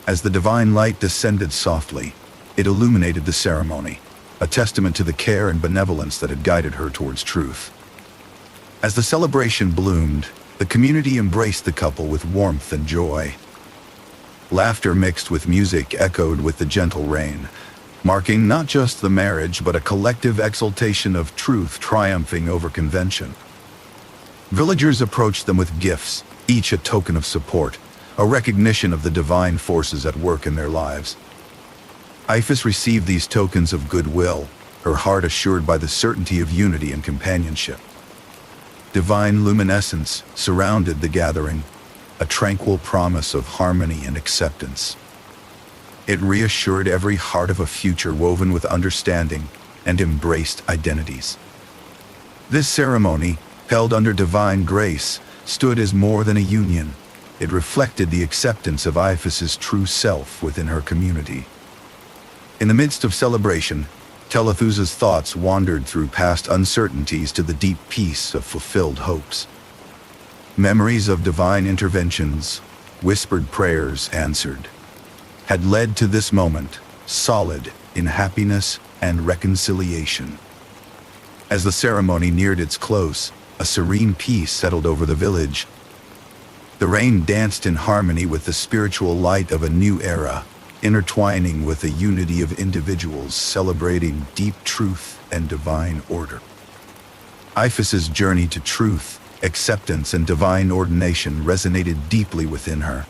As the divine light descended softly, it illuminated the ceremony, a testament to the care and benevolence that had guided her towards truth. As the celebration bloomed, the community embraced the couple with warmth and joy. Laughter mixed with music echoed with the gentle rain, marking not just the marriage but a collective exultation of truth triumphing over convention. Villagers approached them with gifts, each a token of support, a recognition of the divine forces at work in their lives. Iphis received these tokens of goodwill, her heart assured by the certainty of unity and companionship. Divine luminescence surrounded the gathering, a tranquil promise of harmony and acceptance. It reassured every heart of a future woven with understanding and embraced identities. This ceremony, held under divine grace, stood as more than a union. It reflected the acceptance of Iphis's true self within her community. In the midst of celebration, Telethusa's thoughts wandered through past uncertainties to the deep peace of fulfilled hopes. Memories of divine interventions, whispered prayers answered, had led to this moment, solid in happiness and reconciliation. As the ceremony neared its close, a serene peace settled over the village. The rain danced in harmony with the spiritual light of a new era, intertwining with the unity of individuals celebrating deep truth and divine order. Iphis's journey to truth, acceptance, and divine ordination resonated deeply within her.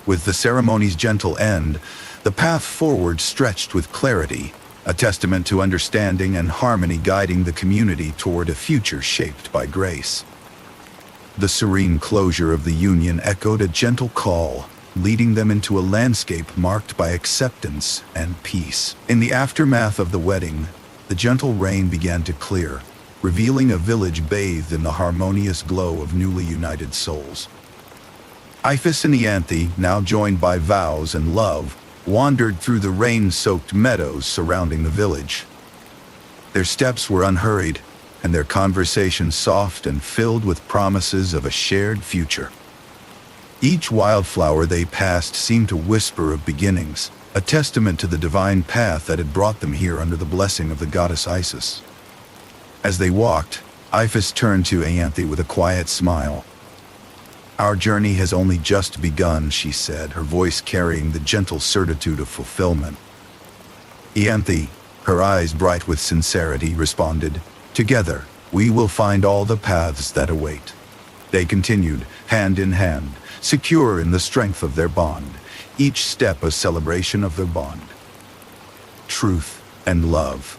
With the ceremony's gentle end, the path forward stretched with clarity, a testament to understanding and harmony guiding the community toward a future shaped by grace. The serene closure of the union echoed a gentle call, leading them into a landscape marked by acceptance and peace. In the aftermath of the wedding, the gentle rain began to clear, revealing a village bathed in the harmonious glow of newly united souls. Iphis and Ianthe, now joined by vows and love, wandered through the rain-soaked meadows surrounding the village. Their steps were unhurried, and their conversation soft and filled with promises of a shared future. Each wildflower they passed seemed to whisper of beginnings, a testament to the divine path that had brought them here under the blessing of the goddess Isis. As they walked, Iphis turned to Ianthe with a quiet smile. "Our journey has only just begun," she said, her voice carrying the gentle certitude of fulfillment. Ianthe, her eyes bright with sincerity, responded, "Together, we will find all the paths that await." They continued, hand in hand, secure in the strength of their bond, each step a celebration of their bond. Truth and love.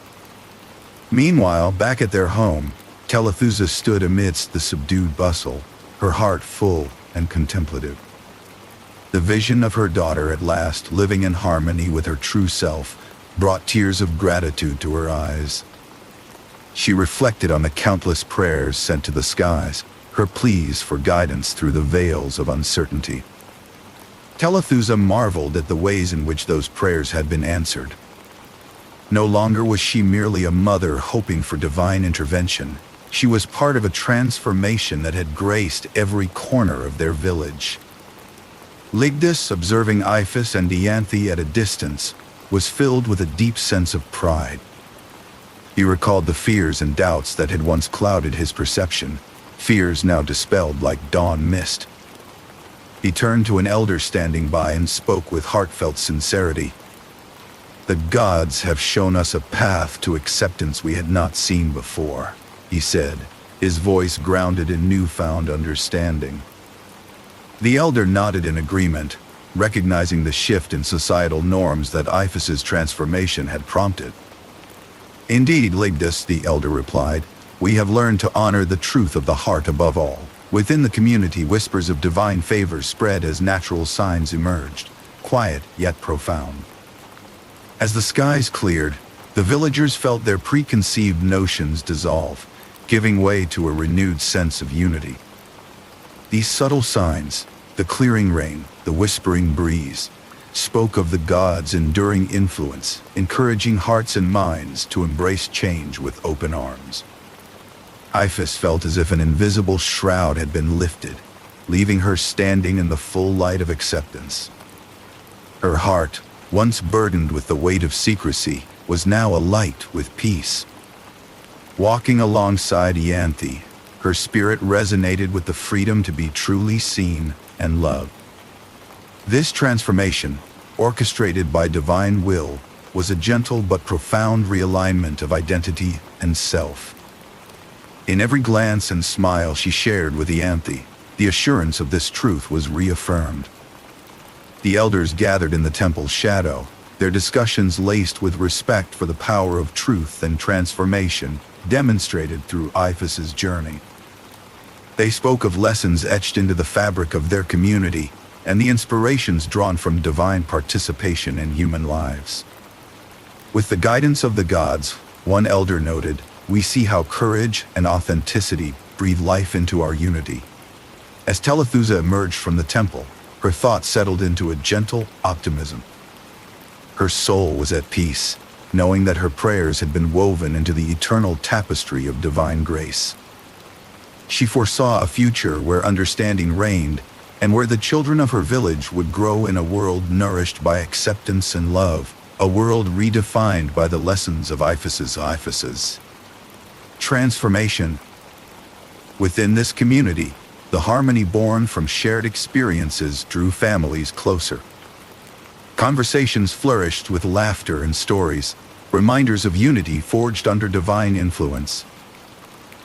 Meanwhile, back at their home, Telethusa stood amidst the subdued bustle, her heart full and contemplative. The vision of her daughter at last living in harmony with her true self brought tears of gratitude to her eyes. She reflected on the countless prayers sent to the skies, her pleas for guidance through the veils of uncertainty. Telethusa marveled at the ways in which those prayers had been answered. No longer was she merely a mother hoping for divine intervention. She was part of a transformation that had graced every corner of their village. Ligdus, observing Iphis and Ianthe at a distance, was filled with a deep sense of pride. He recalled the fears and doubts that had once clouded his perception, fears now dispelled like dawn mist. He turned to an elder standing by and spoke with heartfelt sincerity. "The gods have shown us a path to acceptance we had not seen before," he said, his voice grounded in newfound understanding. The elder nodded in agreement, recognizing the shift in societal norms that Iphis's transformation had prompted. "Indeed, Ligdus," the elder replied, "we have learned to honor the truth of the heart above all." Within the community, whispers of divine favor spread as natural signs emerged, quiet yet profound. As the skies cleared, the villagers felt their preconceived notions dissolve, giving way to a renewed sense of unity. These subtle signs, the clearing rain, the whispering breeze, spoke of the gods' enduring influence, encouraging hearts and minds to embrace change with open arms. Iphis felt as if an invisible shroud had been lifted, leaving her standing in the full light of acceptance. Her heart, once burdened with the weight of secrecy, was now alight with peace. Walking alongside Ianthe, Her spirit resonated with the freedom to be truly seen and loved. This transformation, orchestrated by divine will, was a gentle but profound realignment of identity and self. In every glance and smile she shared with Ianthe, the assurance of this truth was reaffirmed. The elders gathered in the temple's shadow, their discussions laced with respect for the power of truth and transformation demonstrated through Iphis's journey. They spoke of lessons etched into the fabric of their community and the inspirations drawn from divine participation in human lives. With the guidance of the gods, one elder noted, we see how courage and authenticity breathe life into our unity. As Telethusa emerged from the temple, her thoughts settled into a gentle optimism. Her soul was at peace, knowing that her prayers had been woven into the eternal tapestry of divine grace. She foresaw a future where understanding reigned and where the children of her village would grow in a world nourished by acceptance and love, a world redefined by the lessons of Iphis's transformation. Within this community, the harmony born from shared experiences drew families closer. Conversations flourished with laughter and stories, reminders of unity forged under divine influence.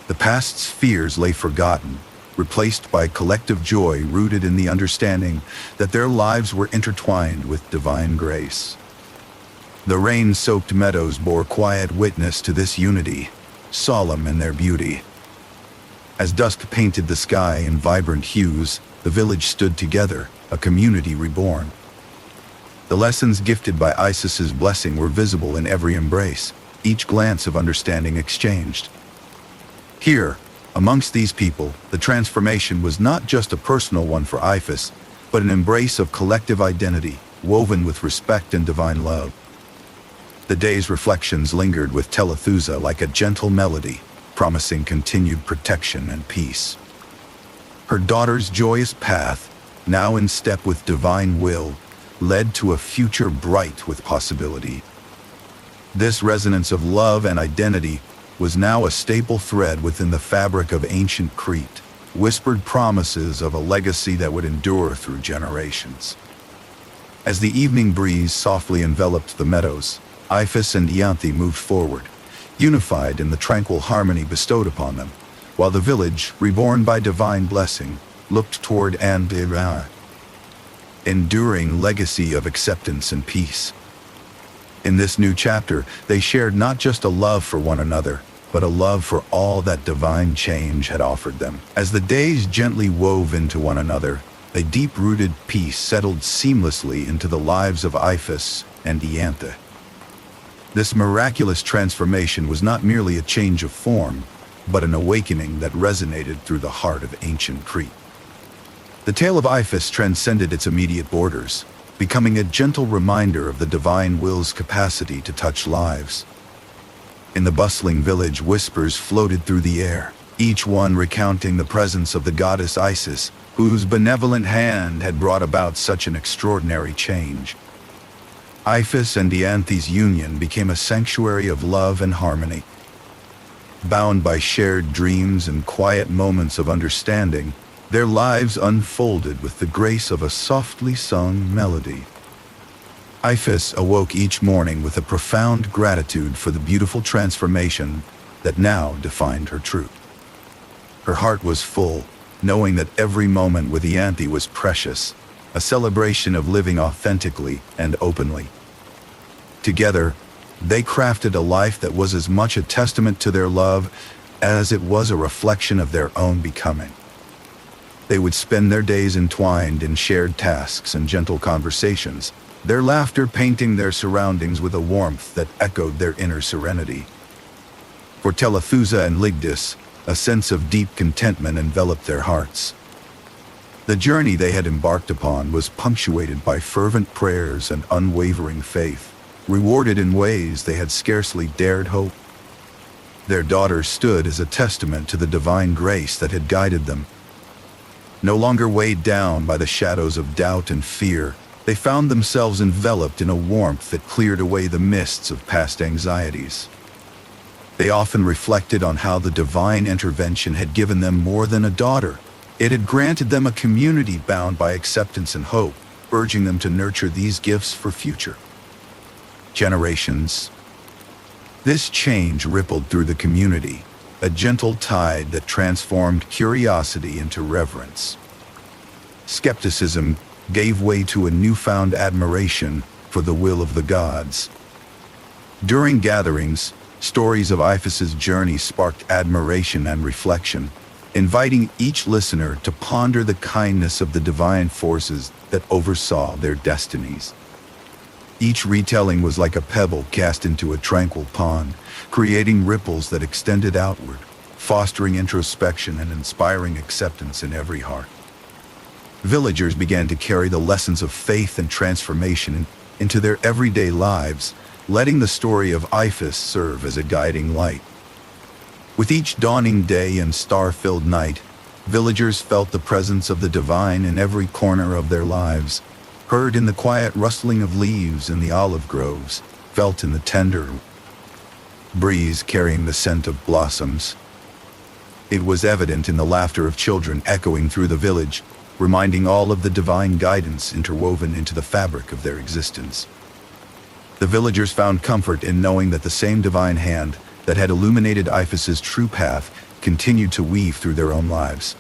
The past's fears lay forgotten, replaced by collective joy rooted in the understanding that their lives were intertwined with divine grace. The rain-soaked meadows bore quiet witness to this unity, solemn in their beauty. As dusk painted the sky in vibrant hues, the village stood together, a community reborn. The lessons gifted by Isis's blessing were visible in every embrace, each glance of understanding exchanged. Here, amongst these people, the transformation was not just a personal one for Iphis, but an embrace of collective identity, woven with respect and divine love. The day's reflections lingered with Telethusa like a gentle melody, promising continued protection and peace. Her daughter's joyous path, now in step with divine will, led to a future bright with possibility. This resonance of love and identity was now a staple thread within the fabric of ancient Crete, whispered promises of a legacy that would endure through generations. As the evening breeze softly enveloped the meadows, Iphis and Ianthe moved forward, unified in the tranquil harmony bestowed upon them, while the village, reborn by divine blessing, looked toward an enduring legacy of acceptance and peace. In this new chapter, they shared not just a love for one another, but a love for all that divine change had offered them. As the days gently wove into one another, a deep-rooted peace settled seamlessly into the lives of Iphis and Ianthe. This miraculous transformation was not merely a change of form, but an awakening that resonated through the heart of ancient Crete. The tale of Iphis transcended its immediate borders, becoming a gentle reminder of the divine will's capacity to touch lives. In the bustling village, whispers floated through the air, each one recounting the presence of the goddess Isis, whose benevolent hand had brought about such an extraordinary change. Iphis and Ianthe's union became a sanctuary of love and harmony. Bound by shared dreams and quiet moments of understanding, their lives unfolded with the grace of a softly sung melody. Iphis awoke each morning with a profound gratitude for the beautiful transformation that now defined her truth. Her heart was full, knowing that every moment with Ianthe was precious, a celebration of living authentically and openly. Together, they crafted a life that was as much a testament to their love as it was a reflection of their own becoming. They would spend their days entwined in shared tasks and gentle conversations, their laughter painting their surroundings with a warmth that echoed their inner serenity. For Telethusa and Ligdis, a sense of deep contentment enveloped their hearts. The journey they had embarked upon was punctuated by fervent prayers and unwavering faith, rewarded in ways they had scarcely dared hope. Their daughter stood as a testament to the divine grace that had guided them. No longer weighed down by the shadows of doubt and fear, they found themselves enveloped in a warmth that cleared away the mists of past anxieties. They often reflected on how the divine intervention had given them more than a daughter. It had granted them a community bound by acceptance and hope, urging them to nurture these gifts for future generations. This change rippled through the community, a gentle tide that transformed curiosity into reverence. Skepticism gave way to a newfound admiration for the will of the gods. During gatherings, stories of Iphis's journey sparked admiration and reflection, inviting each listener to ponder the kindness of the divine forces that oversaw their destinies. Each retelling was like a pebble cast into a tranquil pond, creating ripples that extended outward, fostering introspection and inspiring acceptance in every heart. Villagers began to carry the lessons of faith and transformation into their everyday lives, letting the story of Iphis serve as a guiding light. With each dawning day and star-filled night, villagers felt the presence of the divine in every corner of their lives, heard in the quiet rustling of leaves in the olive groves, felt in the tender breeze carrying the scent of blossoms. It was evident in the laughter of children echoing through the village, reminding all of the divine guidance interwoven into the fabric of their existence. The villagers found comfort in knowing that the same divine hand that had illuminated Iphis's true path continued to weave through their own lives.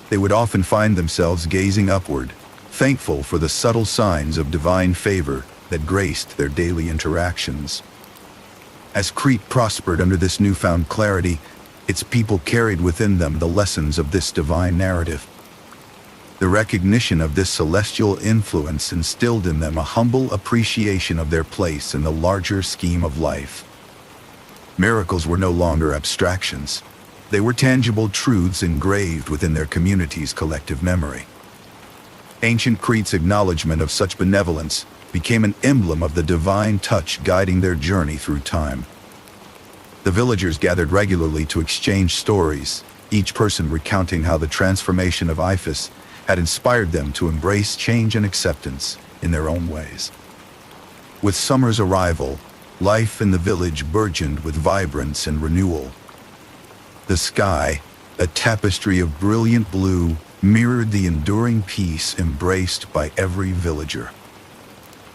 They would often find themselves gazing upward, thankful for the subtle signs of divine favor that graced their daily interactions. As Crete prospered under this newfound clarity, its people carried within them the lessons of this divine narrative. The recognition of this celestial influence instilled in them a humble appreciation of their place in the larger scheme of life. Miracles were no longer abstractions. They were tangible truths engraved within their community's collective memory. Ancient Crete's acknowledgement of such benevolence became an emblem of the divine touch guiding their journey through time. The villagers gathered regularly to exchange stories, each person recounting how the transformation of Iphis had inspired them to embrace change and acceptance in their own ways. With summer's arrival, life in the village burgeoned with vibrance and renewal. The sky, a tapestry of brilliant blue, mirrored the enduring peace embraced by every villager.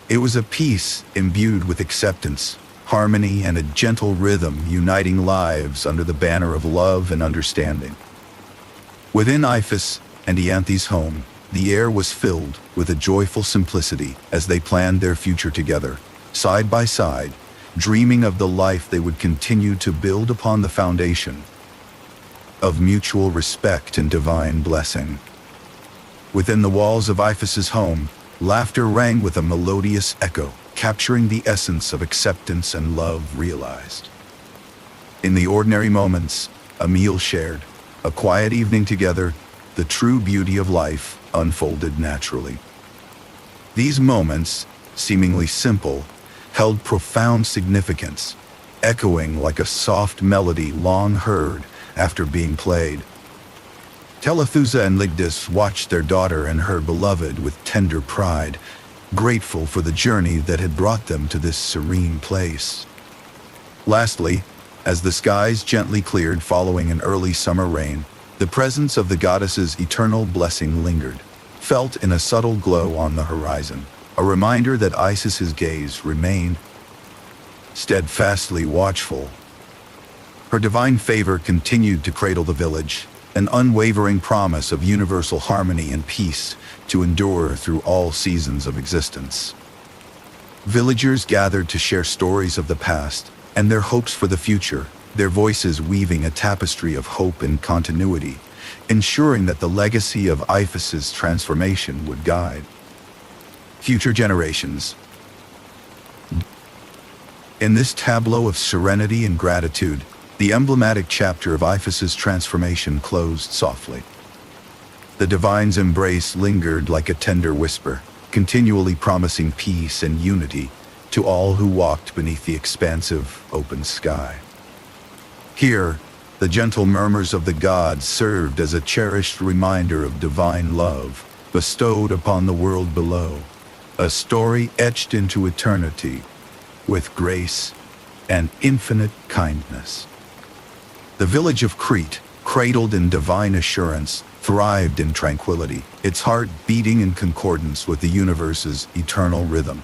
It was a peace imbued with acceptance, harmony, and a gentle rhythm uniting lives under the banner of love and understanding. Within Iphis and Ianthi's home, the air was filled with a joyful simplicity as they planned their future together, side by side, dreaming of the life they would continue to build upon the foundation of mutual respect and divine blessing. Within the walls of Iphis's home, laughter rang with a melodious echo, capturing the essence of acceptance and love realized. In the ordinary moments, a meal shared, a quiet evening together, the true beauty of life unfolded naturally. These moments, seemingly simple, held profound significance, echoing like a soft melody long heard after being played. Telethusa and Ligdis watched their daughter and her beloved with tender pride, grateful for the journey that had brought them to this serene place. Lastly, as the skies gently cleared following an early summer rain, the presence of the goddess's eternal blessing lingered, felt in a subtle glow on the horizon, a reminder that Isis's gaze remained steadfastly watchful. Her divine favor continued to cradle the village, an unwavering promise of universal harmony and peace to endure through all seasons of existence. Villagers gathered to share stories of the past and their hopes for the future, their voices weaving a tapestry of hope and continuity, ensuring that the legacy of Iphis's transformation would guide future generations. In this tableau of serenity and gratitude, the emblematic chapter of Iphis's transformation closed softly. The divine's embrace lingered like a tender whisper, continually promising peace and unity to all who walked beneath the expansive, open sky. Here, the gentle murmurs of the gods served as a cherished reminder of divine love bestowed upon the world below, a story etched into eternity with grace and infinite kindness. The village of Crete, cradled in divine assurance, thrived in tranquility, its heart beating in concordance with the universe's eternal rhythm.